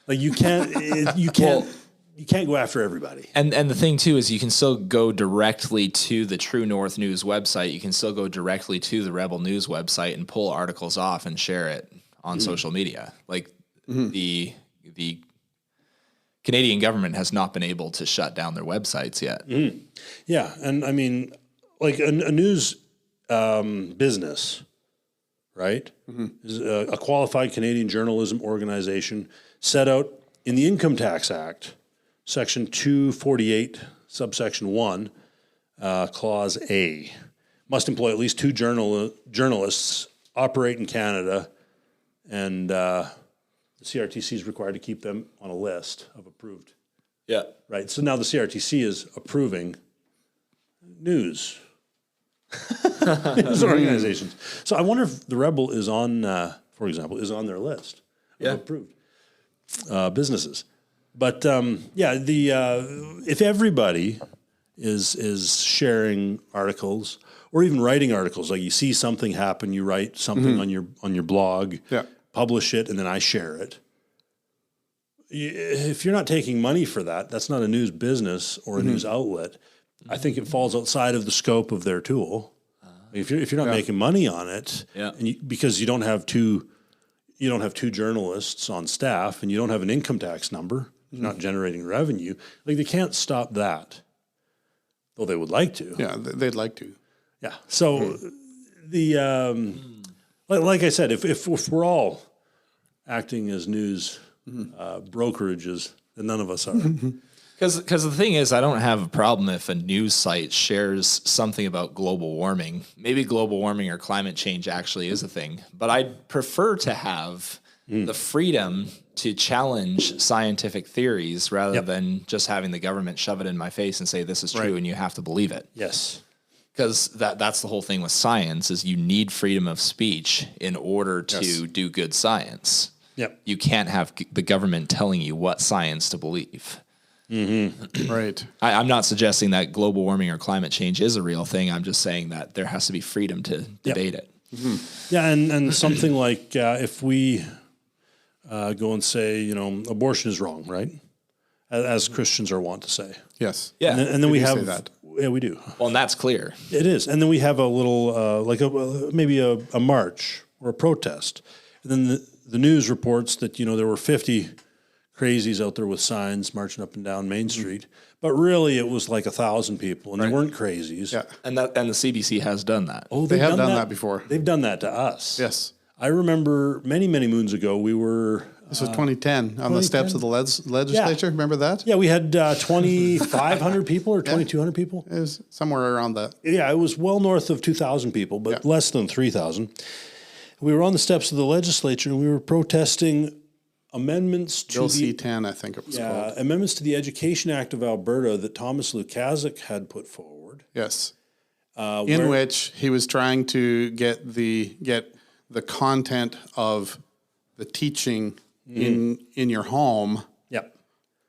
Like you can't go after everybody. And the thing too is you can still go directly to the True North News website. You can still go directly to the Rebel News website and pull articles off and share it on social media. Like the Canadian government has not been able to shut down their websites yet. Yeah, and I mean, like a news business, right? Is a qualified Canadian journalism organization set out in the Income Tax Act, Section 248, subsection 1, Clause A. Must employ at least 2 journalists, operate in Canada, and the CRTC is required to keep them on a list of approved. Yeah. Right. So now the CRTC is approving news organizations. So I wonder if the Rebel is on, for example, is on their list of approved businesses. But if everybody is sharing articles or even writing articles, like you see something happen, you write something on your blog, publish it, and then I share it. If you're not taking money for that, that's not a news business or a news outlet. I think it falls outside of the scope of their tool. If you're not making money on it, and because you don't have two journalists on staff, and you don't have an income tax number, you're not generating revenue. Like they can't stop that, though they would like to. Yeah, they'd like to. Yeah. So like I said, if we're all acting as news brokerages, then none of us are. Because the thing is, I don't have a problem if a news site shares something about global warming. Maybe global warming or climate change actually is a thing. But I'd prefer to have the freedom to challenge scientific theories rather than just having the government shove it in my face and say this is true and you have to believe it. Yes. Because that's the whole thing with science is you need freedom of speech in order to do good science. Yep. You can't have the government telling you what science to believe. Right. I'm not suggesting that global warming or climate change is a real thing. I'm just saying that there has to be freedom to debate it. Yeah, and something like if we go and say, abortion is wrong, right? As Christians are wont to say. Yes. Yeah. And then we have say that. Yeah, we do. Well, and that's clear. It is. And then we have a little, maybe a march or a protest. And then the news reports that, there were 50 crazies out there with signs marching up and down Main Street. But really it was like 1,000 people, and they weren't crazies. Yeah. And the CBC has done that. Oh, They have done that before. They've done that to us. Yes. I remember many, many moons ago, we were... This was 2010 on the steps of the legislature. Remember that? Yeah, we had 2,500 people or 2,200 people. It was somewhere around that. Yeah, it was well north of 2,000 people, but less than 3,000. We were on the steps of the legislature, and we were protesting amendments to Bill C-10, I think it was called. amendments to the Education Act of Alberta that Thomas Lukaszuk had put forward. Yes. In which he was trying to get the content of the teaching in your home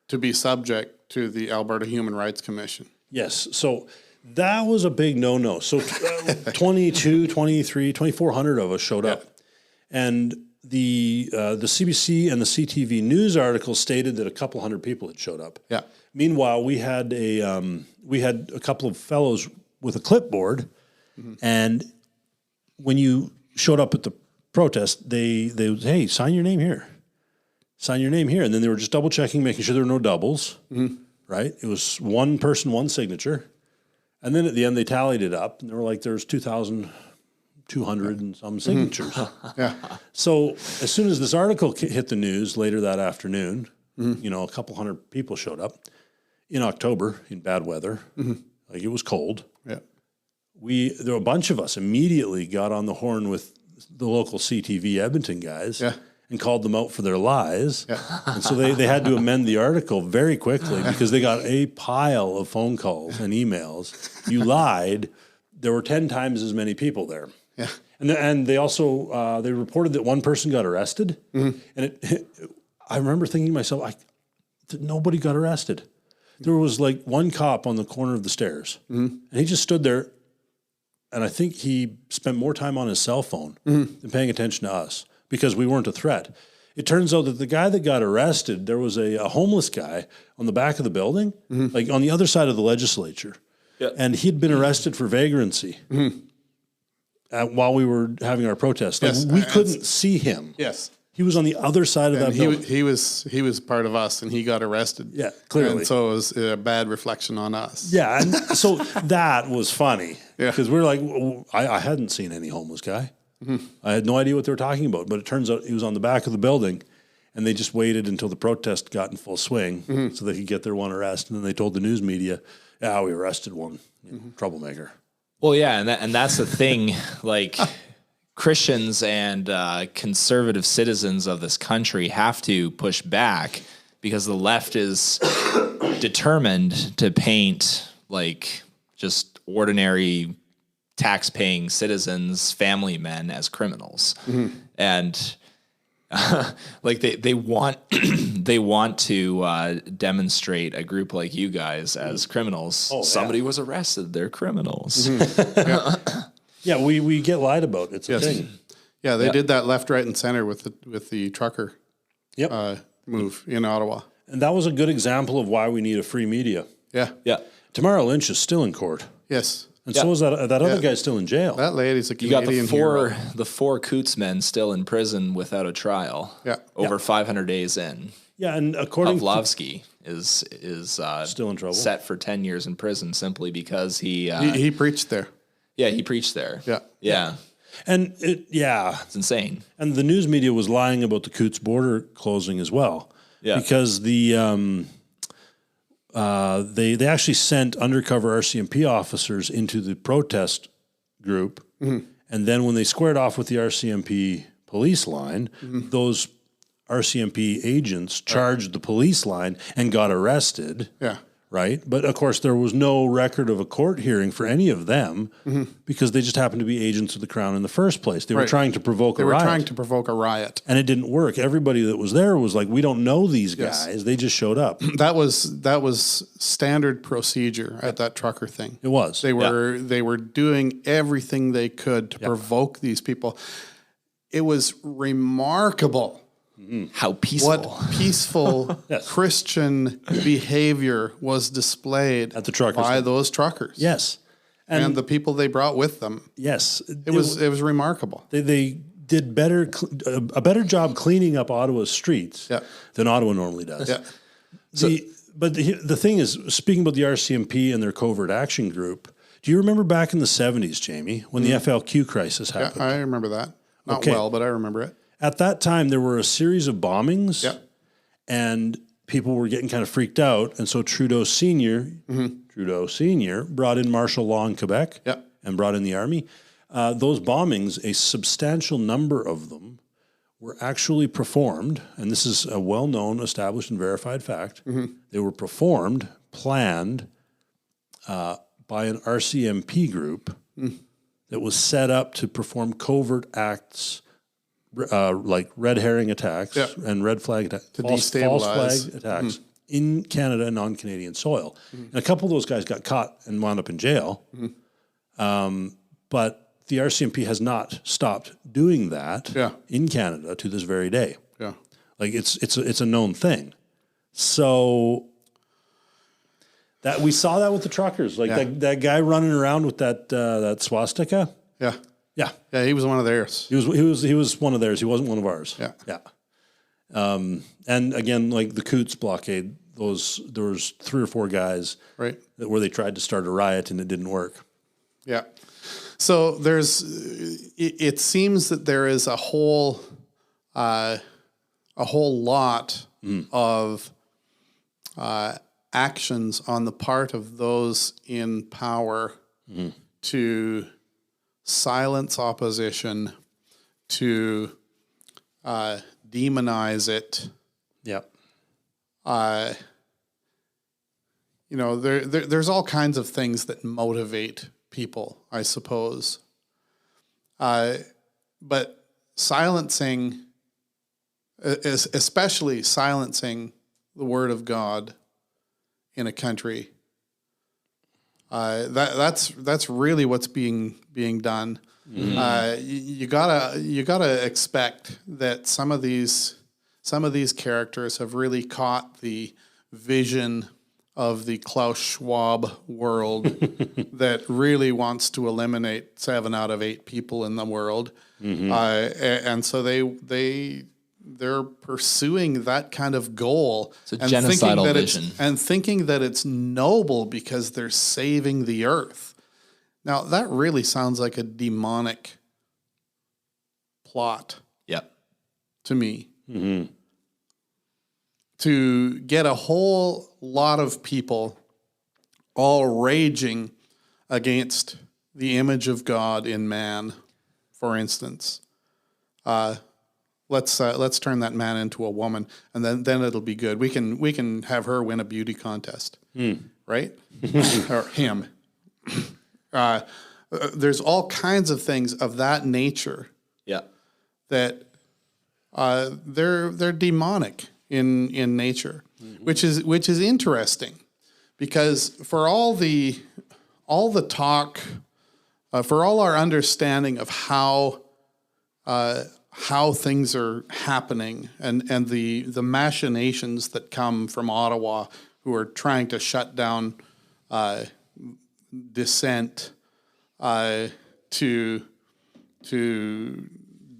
to be subject to the Alberta Human Rights Commission. Yes. So that was a big no-no. So 22, 23, 2,400 of us showed up. And the CBC and the CTV news article stated that a couple hundred people had showed up. Yeah. Meanwhile, we had a couple of fellows with a clipboard, and when you showed up at the protest, they would, hey, sign your name here. Sign your name here. And then they were just double checking, making sure there were no doubles, right? It was one person, one signature. And then at the end, they tallied it up, and they were like, there's 2,200 and some signatures. So as soon as this article hit the news later that afternoon, a couple hundred people showed up in October in bad weather. Like it was cold. Yeah. There were a bunch of us immediately got on the horn with the local CTV Edmonton guys and called them out for their lies. And so they had to amend the article very quickly because they got a pile of phone calls and emails. You lied. There were 10 times as many people there. Yeah. And they also, they reported that one person got arrested. And I remember thinking to myself, nobody got arrested. There was like one cop on the corner of the stairs. And he just stood there. And I think he spent more time on his cell phone than paying attention to us because we weren't a threat. It turns out that the guy that got arrested, there was a homeless guy on the back of the building, like on the other side of the legislature. And he'd been arrested for vagrancy. while we were having our protest. Like, Yes, we couldn't see him. Yes. He was on the other side of that building. He was part of us, and he got arrested. Yeah, clearly. And so it was a bad reflection on us. Yeah, and so that was funny. Yeah. Because we were like, I hadn't seen any homeless guy. I had no idea what they were talking about, but it turns out he was on the back of the building, and they just waited until the protest got in full swing so they could get their one arrest. And then they told the news media, yeah, we arrested one troublemaker. Well, yeah, and that's the thing, like Christians and conservative citizens of this country have to push back because the left is determined to paint like just ordinary tax-paying citizens, family men as criminals. And like they want they want to demonstrate a group like you guys as criminals. Somebody was arrested; they're criminals. Yeah, we get lied about. It's a thing. Yeah, they did that left, right, and center with the trucker move in Ottawa. And that was a good example of why we need a free media. Yeah. Yeah, Tamara Lynch is still in court, Yes. and so is that other guy still in jail. That lady's a you got Canadian hero. the four Coots men still in prison without a trial. Yeah. over 500 days in. Yeah, and according to Pavlovsky is still in trouble. set for 10 years in prison simply because He preached there. he preached there. Yeah. and It's insane. and the news media was lying about the Coots border closing as well. Yeah. Because the they actually sent undercover RCMP officers into the protest group, and then when they squared off with the RCMP police line, those RCMP agents charged the police line and got arrested. Yeah. Right? But of course, there was no record of a court hearing for any of them because they just happened to be agents of the Crown in the first place. They were trying to provoke a riot. They were trying to provoke a riot. And it didn't work. Everybody that was there was like, we don't know these guys. They just showed up. That was standard procedure at that trucker thing. It was. They were doing everything they could to provoke these people. It was remarkable How peaceful. what peaceful Christian behavior was displayed At the truckers by thing. those truckers. Yes. And the people they brought with them. Yes. It was remarkable. They did a better job cleaning up Ottawa's streets than Ottawa normally does. Yeah. But the thing is, speaking about the RCMP and their covert action group, do you remember back in the 70s, Jamie, when the FLQ crisis Yeah, happened? I remember that. Not Okay. well, but I remember it. At that time, there were a series of bombings, Yeah. and people were getting kind of freaked out. And so Trudeau Sr. Brought in martial law in Quebec Yeah. and brought in the army. Those bombings, a substantial number of them, were actually performed, and this is a well-known, established, and verified fact. They were performed, planned by an RCMP group that was set up to perform covert acts like red herring attacks and red flag attacks, false destabilize. flag attacks in Canada and on Canadian soil. And a couple of those guys got caught and wound up in jail. But the RCMP has not stopped doing that in Canada to this very day. Yeah. Like it's a known thing. So that we saw that with the truckers, like that guy running around with that swastika. Yeah. Yeah, Yeah, he was one of theirs. he was one of theirs. He wasn't one of ours. Yeah. And again, like the Coots blockade, there was 3 or 4 guys Right. where they tried to start a riot and it didn't work. Yeah. So it seems that there is a whole lot of actions on the part of those in power to silence opposition, to demonize it. Yeah. There's all kinds of things that motivate people, I suppose. But silencing, especially silencing the word of God in a country, that's really what's being done. You gotta expect that some of these characters have really caught the vision of the Klaus Schwab world that really wants to eliminate 7 out of 8 people in the world. And so they're pursuing that kind of goal. It's a genocidal vision. And thinking that it's noble because they're saving the earth. Now, that really sounds like a demonic plot to me. To get a whole lot of people all raging against the image of God in man, for instance. Let's turn that man into a woman, and then it'll be good. We can have her win a beauty contest, right? Or him. There's all kinds of things of that nature. That they're demonic in nature, which is interesting, because for all the talk, for all our understanding of how things are happening and the machinations that come from Ottawa, who are trying to shut down dissent, to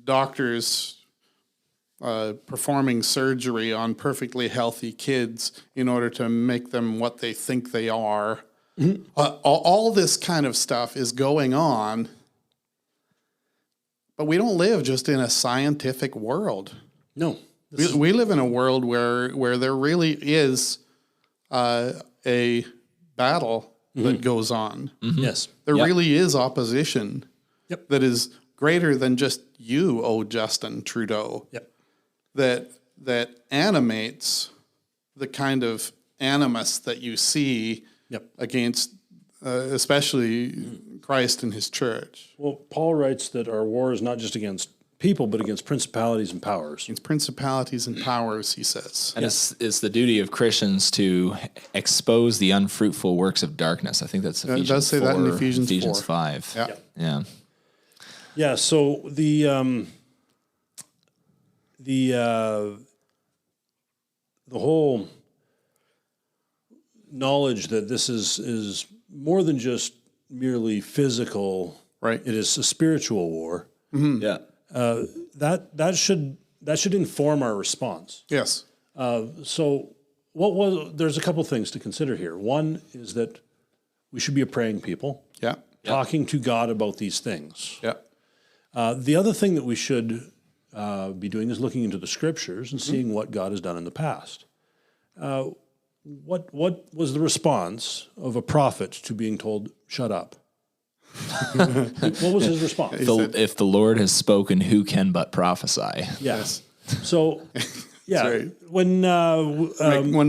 doctors performing surgery on perfectly healthy kids in order to make them what they think they are. All this kind of stuff is going on, but we don't live just in a scientific world. No. We live in a world where there really is a battle that goes on. Yes. There really is opposition that is greater than just you, oh Justin Trudeau. That animates the kind of animus that you see against especially Christ and his church. Well, Paul writes that our war is not just against people, but against principalities and powers. Against principalities and powers, he says. And it's the duty of Christians to expose the unfruitful works of darkness. I think that's Ephesians 4. It does say that in Ephesians 5. Yeah, so the whole knowledge that this is more than just merely physical, right? It is a spiritual war. That should inform our response. Yes. So there's a couple things to consider here. One is that we should be a praying people. Talking to God about these things. The other thing that we should be doing is looking into the scriptures and seeing what God has done in the past. What was the response of a prophet to being told, shut up? What was his response? If the Lord has spoken, who can but prophesy? Yes. So, right. when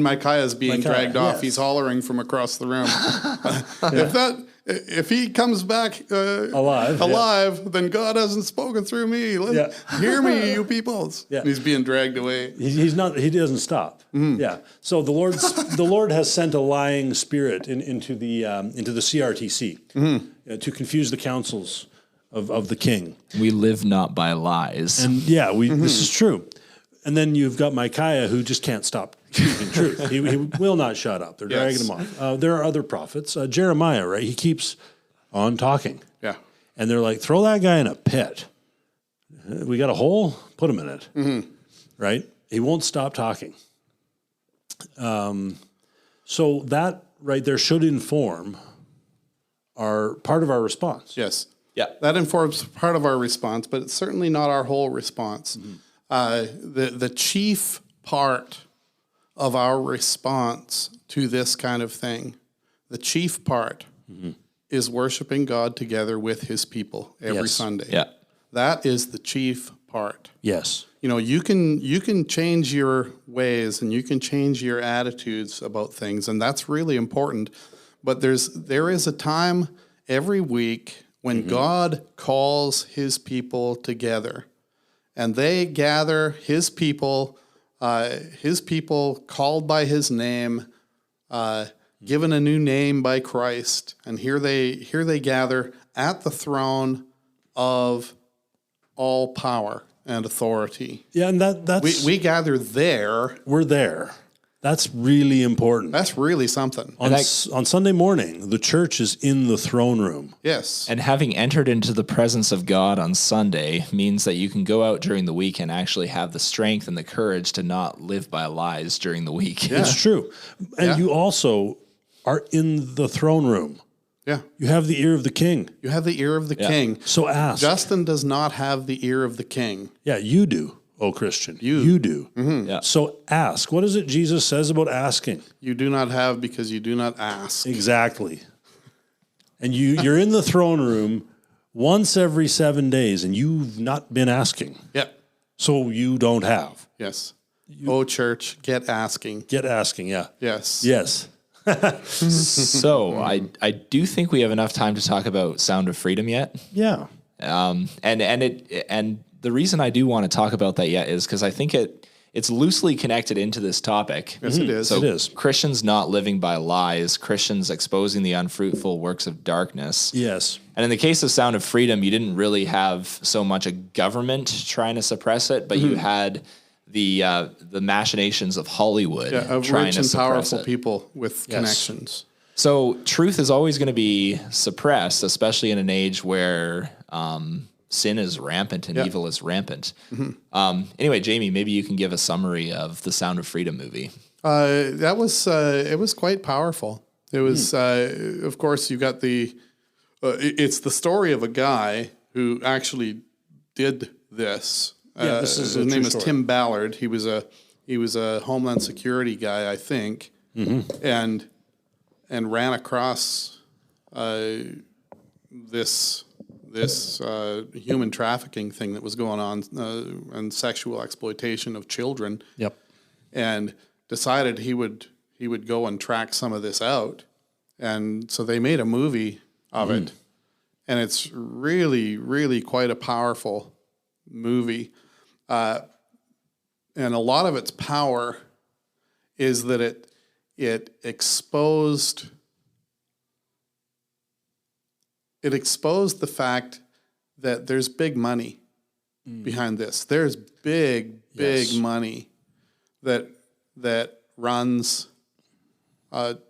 Micaiah is being dragged off, he's hollering from across the room. If he comes back alive, then God hasn't spoken through me. Hear me, you peoples. And he's being dragged away. He's not. He doesn't stop. So the Lord has sent a lying spirit into the CRTC to confuse the counsels of the king. We live not by lies. And this is true. And then you've got Micaiah, who just can't stop speaking truth. He will not shut up. They're dragging him off. There are other prophets. Jeremiah, right? He keeps on talking. And they're like, throw that guy in a pit. We got a hole? Put him in it. Right? He won't stop talking. So that right there should inform part of our response. Yes. That informs part of our response, but it's certainly not our whole response. The chief part of our response to this kind of thing, the chief part is worshiping God together with his people every Sunday. That is the chief part. Yes. You can change your ways and you can change your attitudes about things, and that's really important. But there is a time every week when God calls his people together. And they gather his people called by his name, given a new name by Christ. And here they gather at the throne of all power and authority. Yeah, and that's we gather there. We're there. That's really important. That's really something. On Sunday morning, the church is in the throne room. Yes. And having entered into the presence of God on Sunday means that you can go out during the week and actually have the strength and the courage to not live by lies during the week. Yeah. It's true. And you also are in the throne room. Yeah. You have the ear of the king. You have the ear of the king. So ask. Justin does not have the ear of the king. Yeah, you do, oh Christian. You do. Mm-hmm. Yeah. So ask. What is it Jesus says about asking? You do not have because you do not ask. Exactly. And you're in the throne room once every 7 days, and you've not been asking. Yep. So you don't have. Yes. Church, get asking. Get asking, yeah. Yes. Yes. So I do think we have enough time to talk about Sound of Freedom yet. Yeah. And the reason I do want to talk about that yet is because I think it's loosely connected into this topic. Yes, it is. So It is. Christians not living by lies, Christians exposing the unfruitful works of darkness. Yes. And in the case of Sound of Freedom, you didn't really have so much a government trying to suppress it, but you had the machinations of Hollywood Of trying rich to and suppress powerful it. people with connections. So truth is always going to be suppressed, especially in an age where sin is rampant and evil is rampant. Anyway, Jamie, maybe you can give a summary of the Sound of Freedom movie. It was quite powerful. It was, of course, you got it's the story of a guy who actually did this. This is his a name true is story. Tim Ballard. He was a Homeland Security guy, I think, and ran across this human trafficking thing that was going on and sexual exploitation of children. Yep. And decided he would go and track some of this out, and so they made a movie of it, and it's really, really quite a powerful movie. And a lot of its power is that it exposed the fact that there's big money behind this. There's big money that runs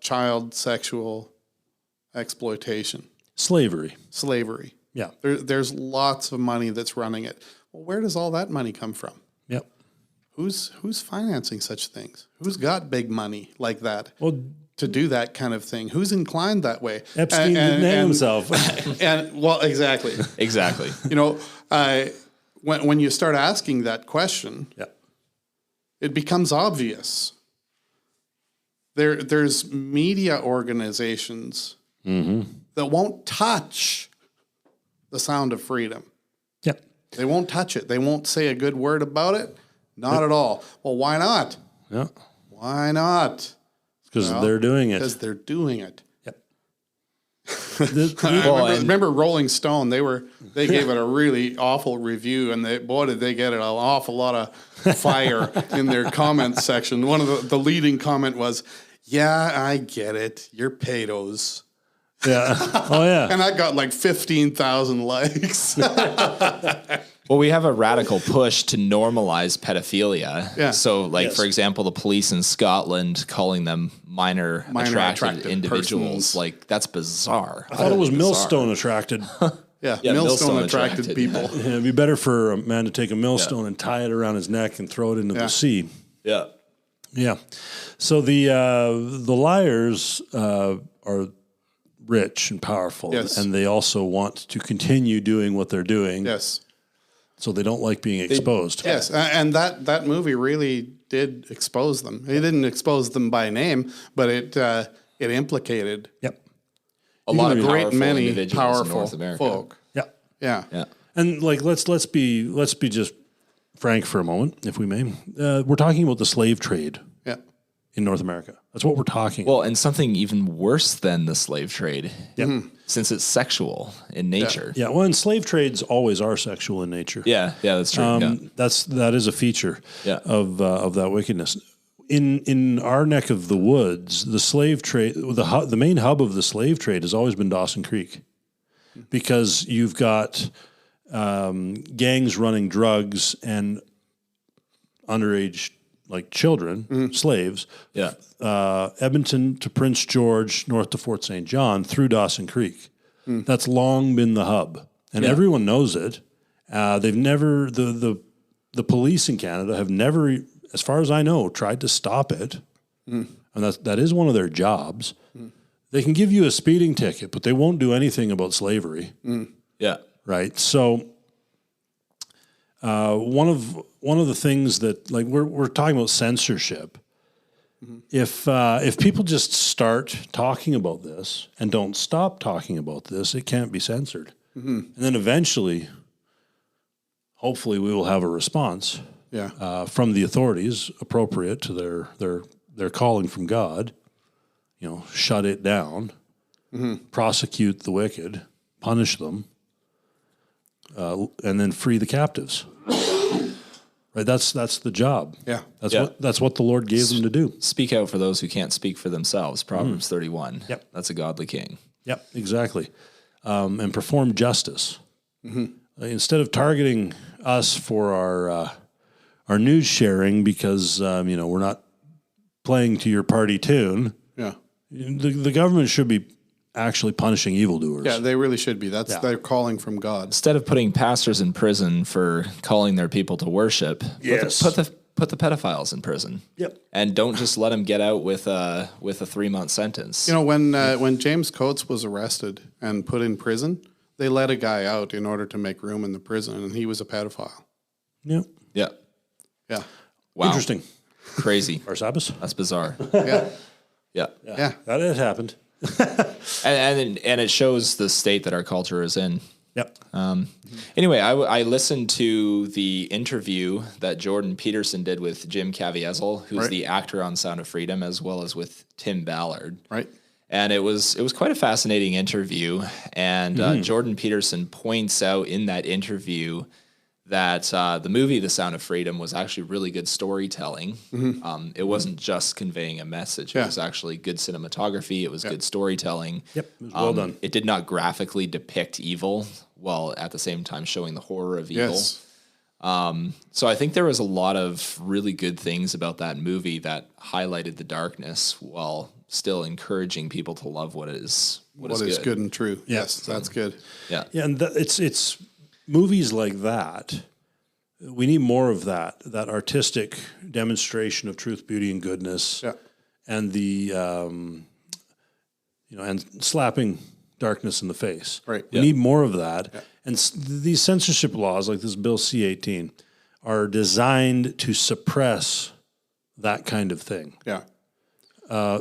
child sexual exploitation, Slavery. slavery. Yeah. There's lots of money that's running it. Well, where does all that money come from? Yep. Who's financing such things? Who's got big money like that Well, to do that kind of thing? Who's inclined that way? Epstein didn't hang himself. Exactly. Exactly. When you start asking that question, Yeah. it becomes obvious. There's media organizations that won't touch the Sound of Freedom. Yep. They won't touch it. They won't say a good word about it. Not at all. Well, why not? Yeah. Why not? Because they're doing it. Because they're doing it. Yep. I remember Rolling Stone. They gave it a really awful review, and did they get an awful lot of fire in their comment section. One of the leading comment was, "Yeah, I get it. You're pedos." Yeah. Oh, yeah. And I got like 15,000 likes. Well, we have a radical push to normalize pedophilia. Yeah. So, for example, the police in Scotland calling them minor attracted individuals, persons. that's bizarre. I thought it was millstone attracted. Yeah, Yeah, millstone millstone attracted attracted, people. Yeah, it'd be better for a man to take a millstone and tie it around his neck and throw it into the sea. Yeah. Yeah. So the liars are rich and powerful, Yes. and they also want to continue doing what they're doing. Yes. So they don't like being exposed. Yes, and that movie really did expose them. It didn't expose them by name, but it implicated Yep. A lot of a great powerful many individuals in powerful North America. folk. Yeah. Yeah. Yeah. And let's be just frank for a moment, if we may. We're talking about the slave trade Yeah. in North America. That's what we're talking. Well, and something even worse than the slave trade, since it's sexual in nature. Yeah. Well, and slave trades always are sexual in nature. Yeah, that's true. That is a feature Yeah. of that wickedness. In our neck of the woods, the slave trade, the main hub of the slave trade has always been Dawson Creek, because you've got gangs running drugs and underage like children, slaves, Yeah. Edmonton to Prince George, north to Fort St. John, through Dawson Creek. That's long been the hub, and everyone knows it. They've never the police in Canada have never, as far as I know, tried to stop it, and that is one of their jobs. They can give you a speeding ticket, but they won't do anything about slavery. Yeah. Right. So one of the things that, like, we're talking about censorship. If people just start talking about this and don't stop talking about this, it can't be censored. And then eventually, hopefully, we will have a response from the authorities appropriate to their calling from God. You know, shut it down, prosecute the wicked, punish them, and then free the captives. Right, that's the job. Yeah, that's what the Lord gave them to do. Speak out for those who can't speak for themselves. Proverbs 31. Yep. That's a godly king. Yep, exactly. And perform justice. Instead of targeting us for our news sharing because we're not playing to your party tune. Yeah, the government should be actually punishing evildoers. yeah, they really should be. That's their calling from God. Instead of putting pastors in prison for calling their people to worship, Yes. put the pedophiles in prison. Yep. And don't just let them get out with a 3-month sentence. You know, when James Coates was arrested and put in prison, they let a guy out in order to make room in the prison, and he was a pedophile. Yep. Yeah. Yeah, Wow. Interesting. Crazy. Barsabbas? That's bizarre. yeah, Yeah. yeah. That it happened. And it shows the state that our culture is in. Yep. Anyway, I listened to the interview that Jordan Peterson did with Jim Caviezel, who's Right. the actor on Sound of Freedom, as well as with Tim Ballard. Right. And it was quite a fascinating interview. And Jordan Peterson points out in that interview that the movie The Sound of Freedom was actually really good storytelling. It wasn't just conveying a message. Yeah. It was actually good cinematography. It was good storytelling. Yep. It was well done. It did not graphically depict evil while at the same time showing the horror of evil. Yes. So I think there was a lot of really good things about that movie that highlighted the darkness while still encouraging people to love what is good and true. Yes, that's good. Yeah. Yeah, and it's movies like that. We need more of that artistic demonstration of truth, beauty, and goodness. Yeah. And the and slapping darkness in the face. Right. We need more of that. Yeah. And these censorship laws, like this Bill C-18, are designed to suppress that kind of thing. Yeah.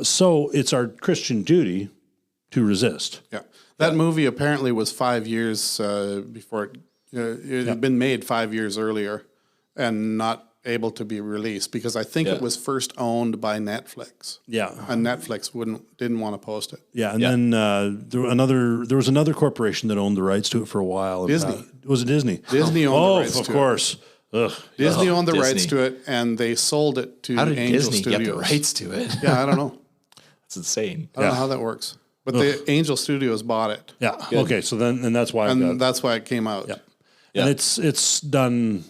So it's our Christian duty to resist. Yeah. That movie apparently was 5 years before it had been made 5 years earlier and not able to be released because I think it was first owned by Netflix. Yeah. And Netflix didn't want to post it. Yeah, and then there was another corporation that owned the rights to it for a while. Disney. Was it Disney? Disney owned the rights to it. Of course. Ugh. Disney owned the Disney. rights to it, and they sold it to How did Angel Disney Studios. get the rights to it? Yeah, I don't know. That's insane. I don't know how that works. But the Angel Studios bought it, Yeah. Okay. So then that's why. and that's why it came out. Yeah. Yeah. And it's done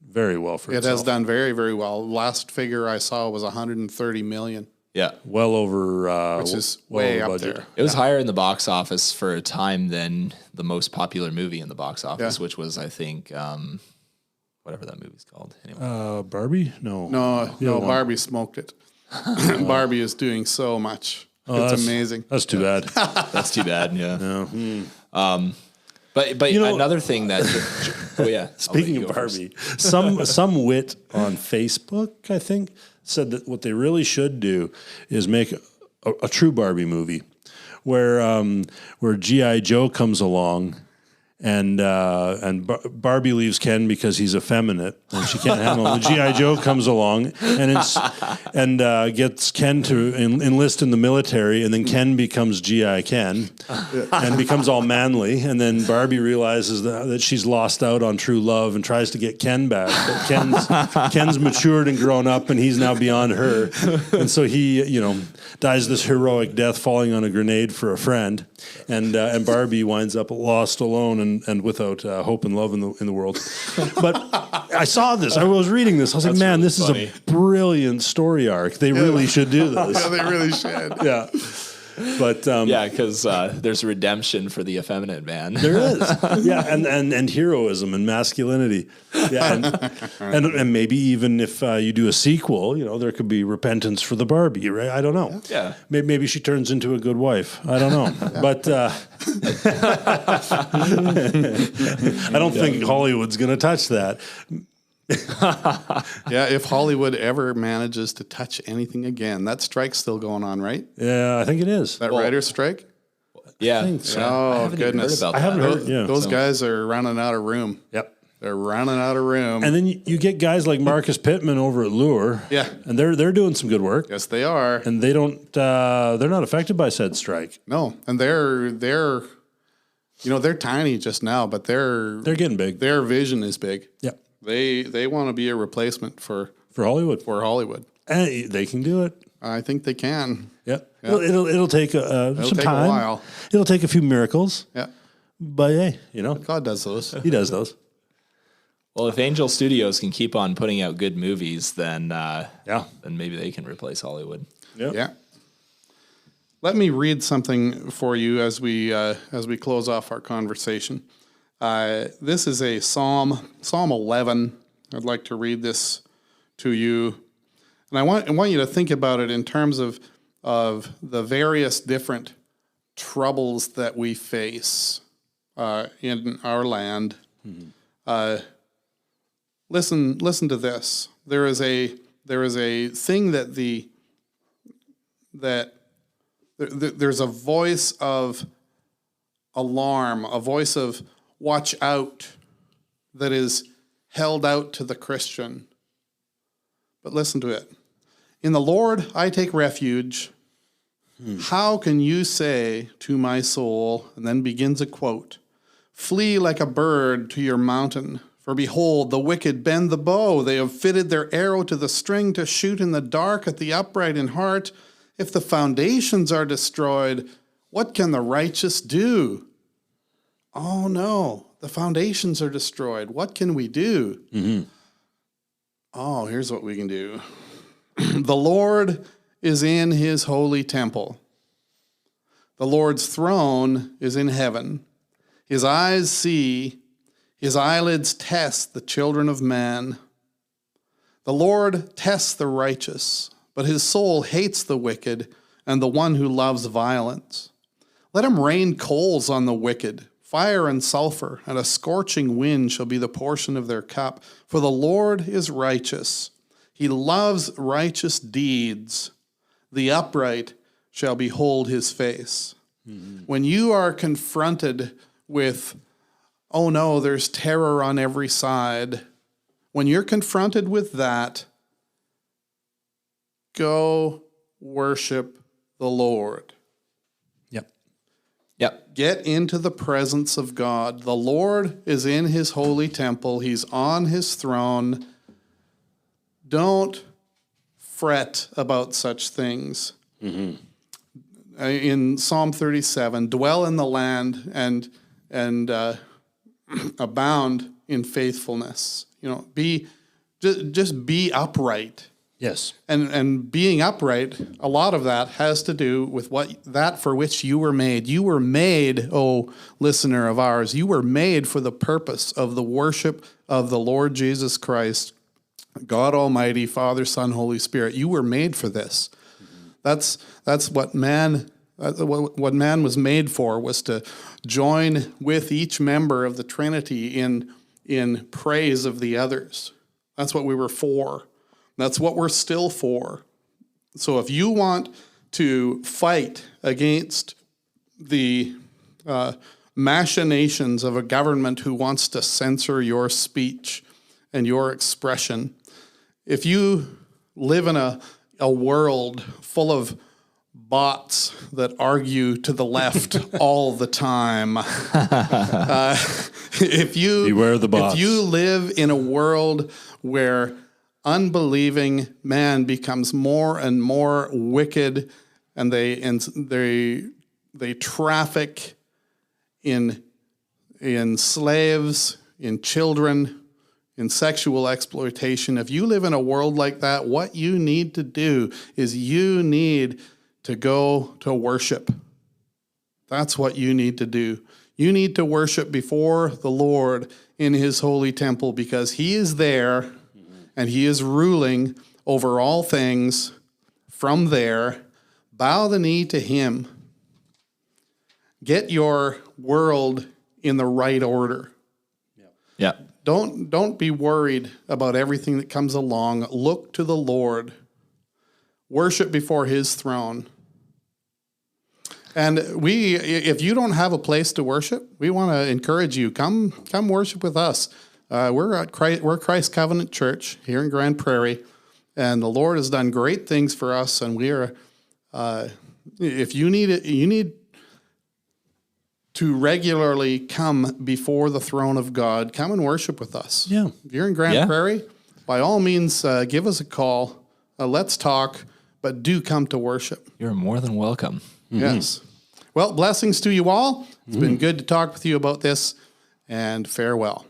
very well for It itself. has done very, very well. Last figure I saw was 130 million, Yeah. well over which is well way over up budget. there. It was higher in the box office for a time than the most popular movie in the box office, Yeah. which was, I think, whatever that movie's called. Anyway. Barbie? No. No, Barbie smoked it. Barbie is doing so much. It's amazing. That's too bad. That's too bad. Yeah. But another thing that Speaking of Barbie, some wit on Facebook, I think, said that what they really should do is make a true Barbie movie where G.I. Joe comes along and Barbie leaves Ken because he's effeminate and she can't handle him. G.I. Joe comes along and gets Ken to enlist in the military, and then Ken becomes G.I. Ken and becomes all manly, and then Barbie realizes that she's lost out on true love and tries to get Ken back, but Ken's matured and grown up, and he's now beyond her, and so he dies this heroic death falling on a grenade for a friend, and Barbie winds up lost alone and without hope and love in the world. But I saw this. I was reading this. I was like, man, really this funny. is a brilliant story arc. They really should do this. Yeah, they really should. Yeah. But Yeah, because there's redemption for the effeminate man. there is. Yeah, and heroism and masculinity. Yeah, and maybe even if you do a sequel, you know, there could be repentance for the Barbie, right? I don't know. Yeah. Maybe she turns into a good wife. I don't know. But I don't think Hollywood's going to touch that. Yeah, if Hollywood ever manages to touch anything again, that strike's still going on, right? Yeah, I think it is. That writer's strike? Yeah. think so. I Oh, haven't even goodness. heard about I haven't that. heard. Yeah. Those guys are running out of room. Yep. They're running out of room. And then you get guys like Marcus Pittman over at Lure. Yeah. And they're doing some good work. Yes, they are. And they don't they're not affected by said strike. No, and they're you know, they're tiny just now, but They're getting big. their vision is big. Yep. They want to be a replacement for For Hollywood. And they can do it. I think they can. Yep. It'll take some take a time. while. It'll take a few miracles. Yeah, But hey, you know, God does those. he does those. Well, if Angel Studios can keep on putting out good movies, then Yeah. then maybe they can replace Hollywood. Yep. Yeah. Let me read something for you as we close off our conversation. This is a Psalm 11. I'd like to read this to you, and I want you to think about it in terms of the various different troubles that we face in our land. Mm-hmm. Listen to this. There is a thing there's a voice of alarm, a voice of watch out that is held out to the Christian. But listen to it. In the Lord I take refuge. How can you say to my soul, and then begins a quote, flee like a bird to your mountain? For behold, the wicked bend the bow. They have fitted their arrow to the string to shoot in the dark at the upright in heart. If the foundations are destroyed, what can the righteous do? Oh no, the foundations are destroyed. What can we do? Mm-hmm. Oh, here's what we can do. The Lord is in his holy temple. The Lord's throne is in heaven. His eyes see, his eyelids test the children of man. The Lord tests the righteous, but his soul hates the wicked and the one who loves violence. Let him rain coals on the wicked, fire and sulfur, and a scorching wind shall be the portion of their cup. For the Lord is righteous. He loves righteous deeds. The upright shall behold his face. Mm-hmm. When you are confronted with, oh no, there's terror on every side, when you're confronted with that, go worship the Lord. Yep. Get into the presence of God. The Lord is in his holy temple. He's on his throne. Don't fret about such things. Mm-hmm. In Psalm 37, dwell in the land and abound in faithfulness. You know, just be upright. Yes. And being upright, a lot of that has to do with that for which you were made. You were made, oh listener of ours, you were made for the purpose of the worship of the Lord Jesus Christ, God Almighty, Father, Son, Holy Spirit. You were made for this. Mm-hmm. That's what man was made for, was to join with each member of the Trinity in praise of the others. That's what we were for. That's what we're still for. So if you want to fight against the machinations of a government who wants to censor your speech and your expression, if you live in a world full of bots that argue to the left all the time, Beware the bots. If you live in a world where unbelieving man becomes more and more wicked, and they traffic in in slaves, in children, in sexual exploitation. If you live in a world like that, what you need to do is you need to go to worship. That's what you need to do. You need to worship before the Lord in his holy temple, because he is there and he is ruling over all things from there. Bow the knee to him. Get your world in the right order. Yeah. Don't be worried about everything that comes along. Look to the Lord. Worship before his throne. And if you don't have a place to worship, we want to encourage you. Come worship with us. We're Christ Covenant Church here in Grand Prairie, and the Lord has done great things for us. And we are, if you need it, you need to regularly come before the throne of God. Come and worship with us. Yeah. If you're in Grand Prairie, by all means, give us a call. Let's talk, but do come to worship. You're more than welcome. Yes. Well, blessings to you all. It's been good to talk with you about this, and farewell.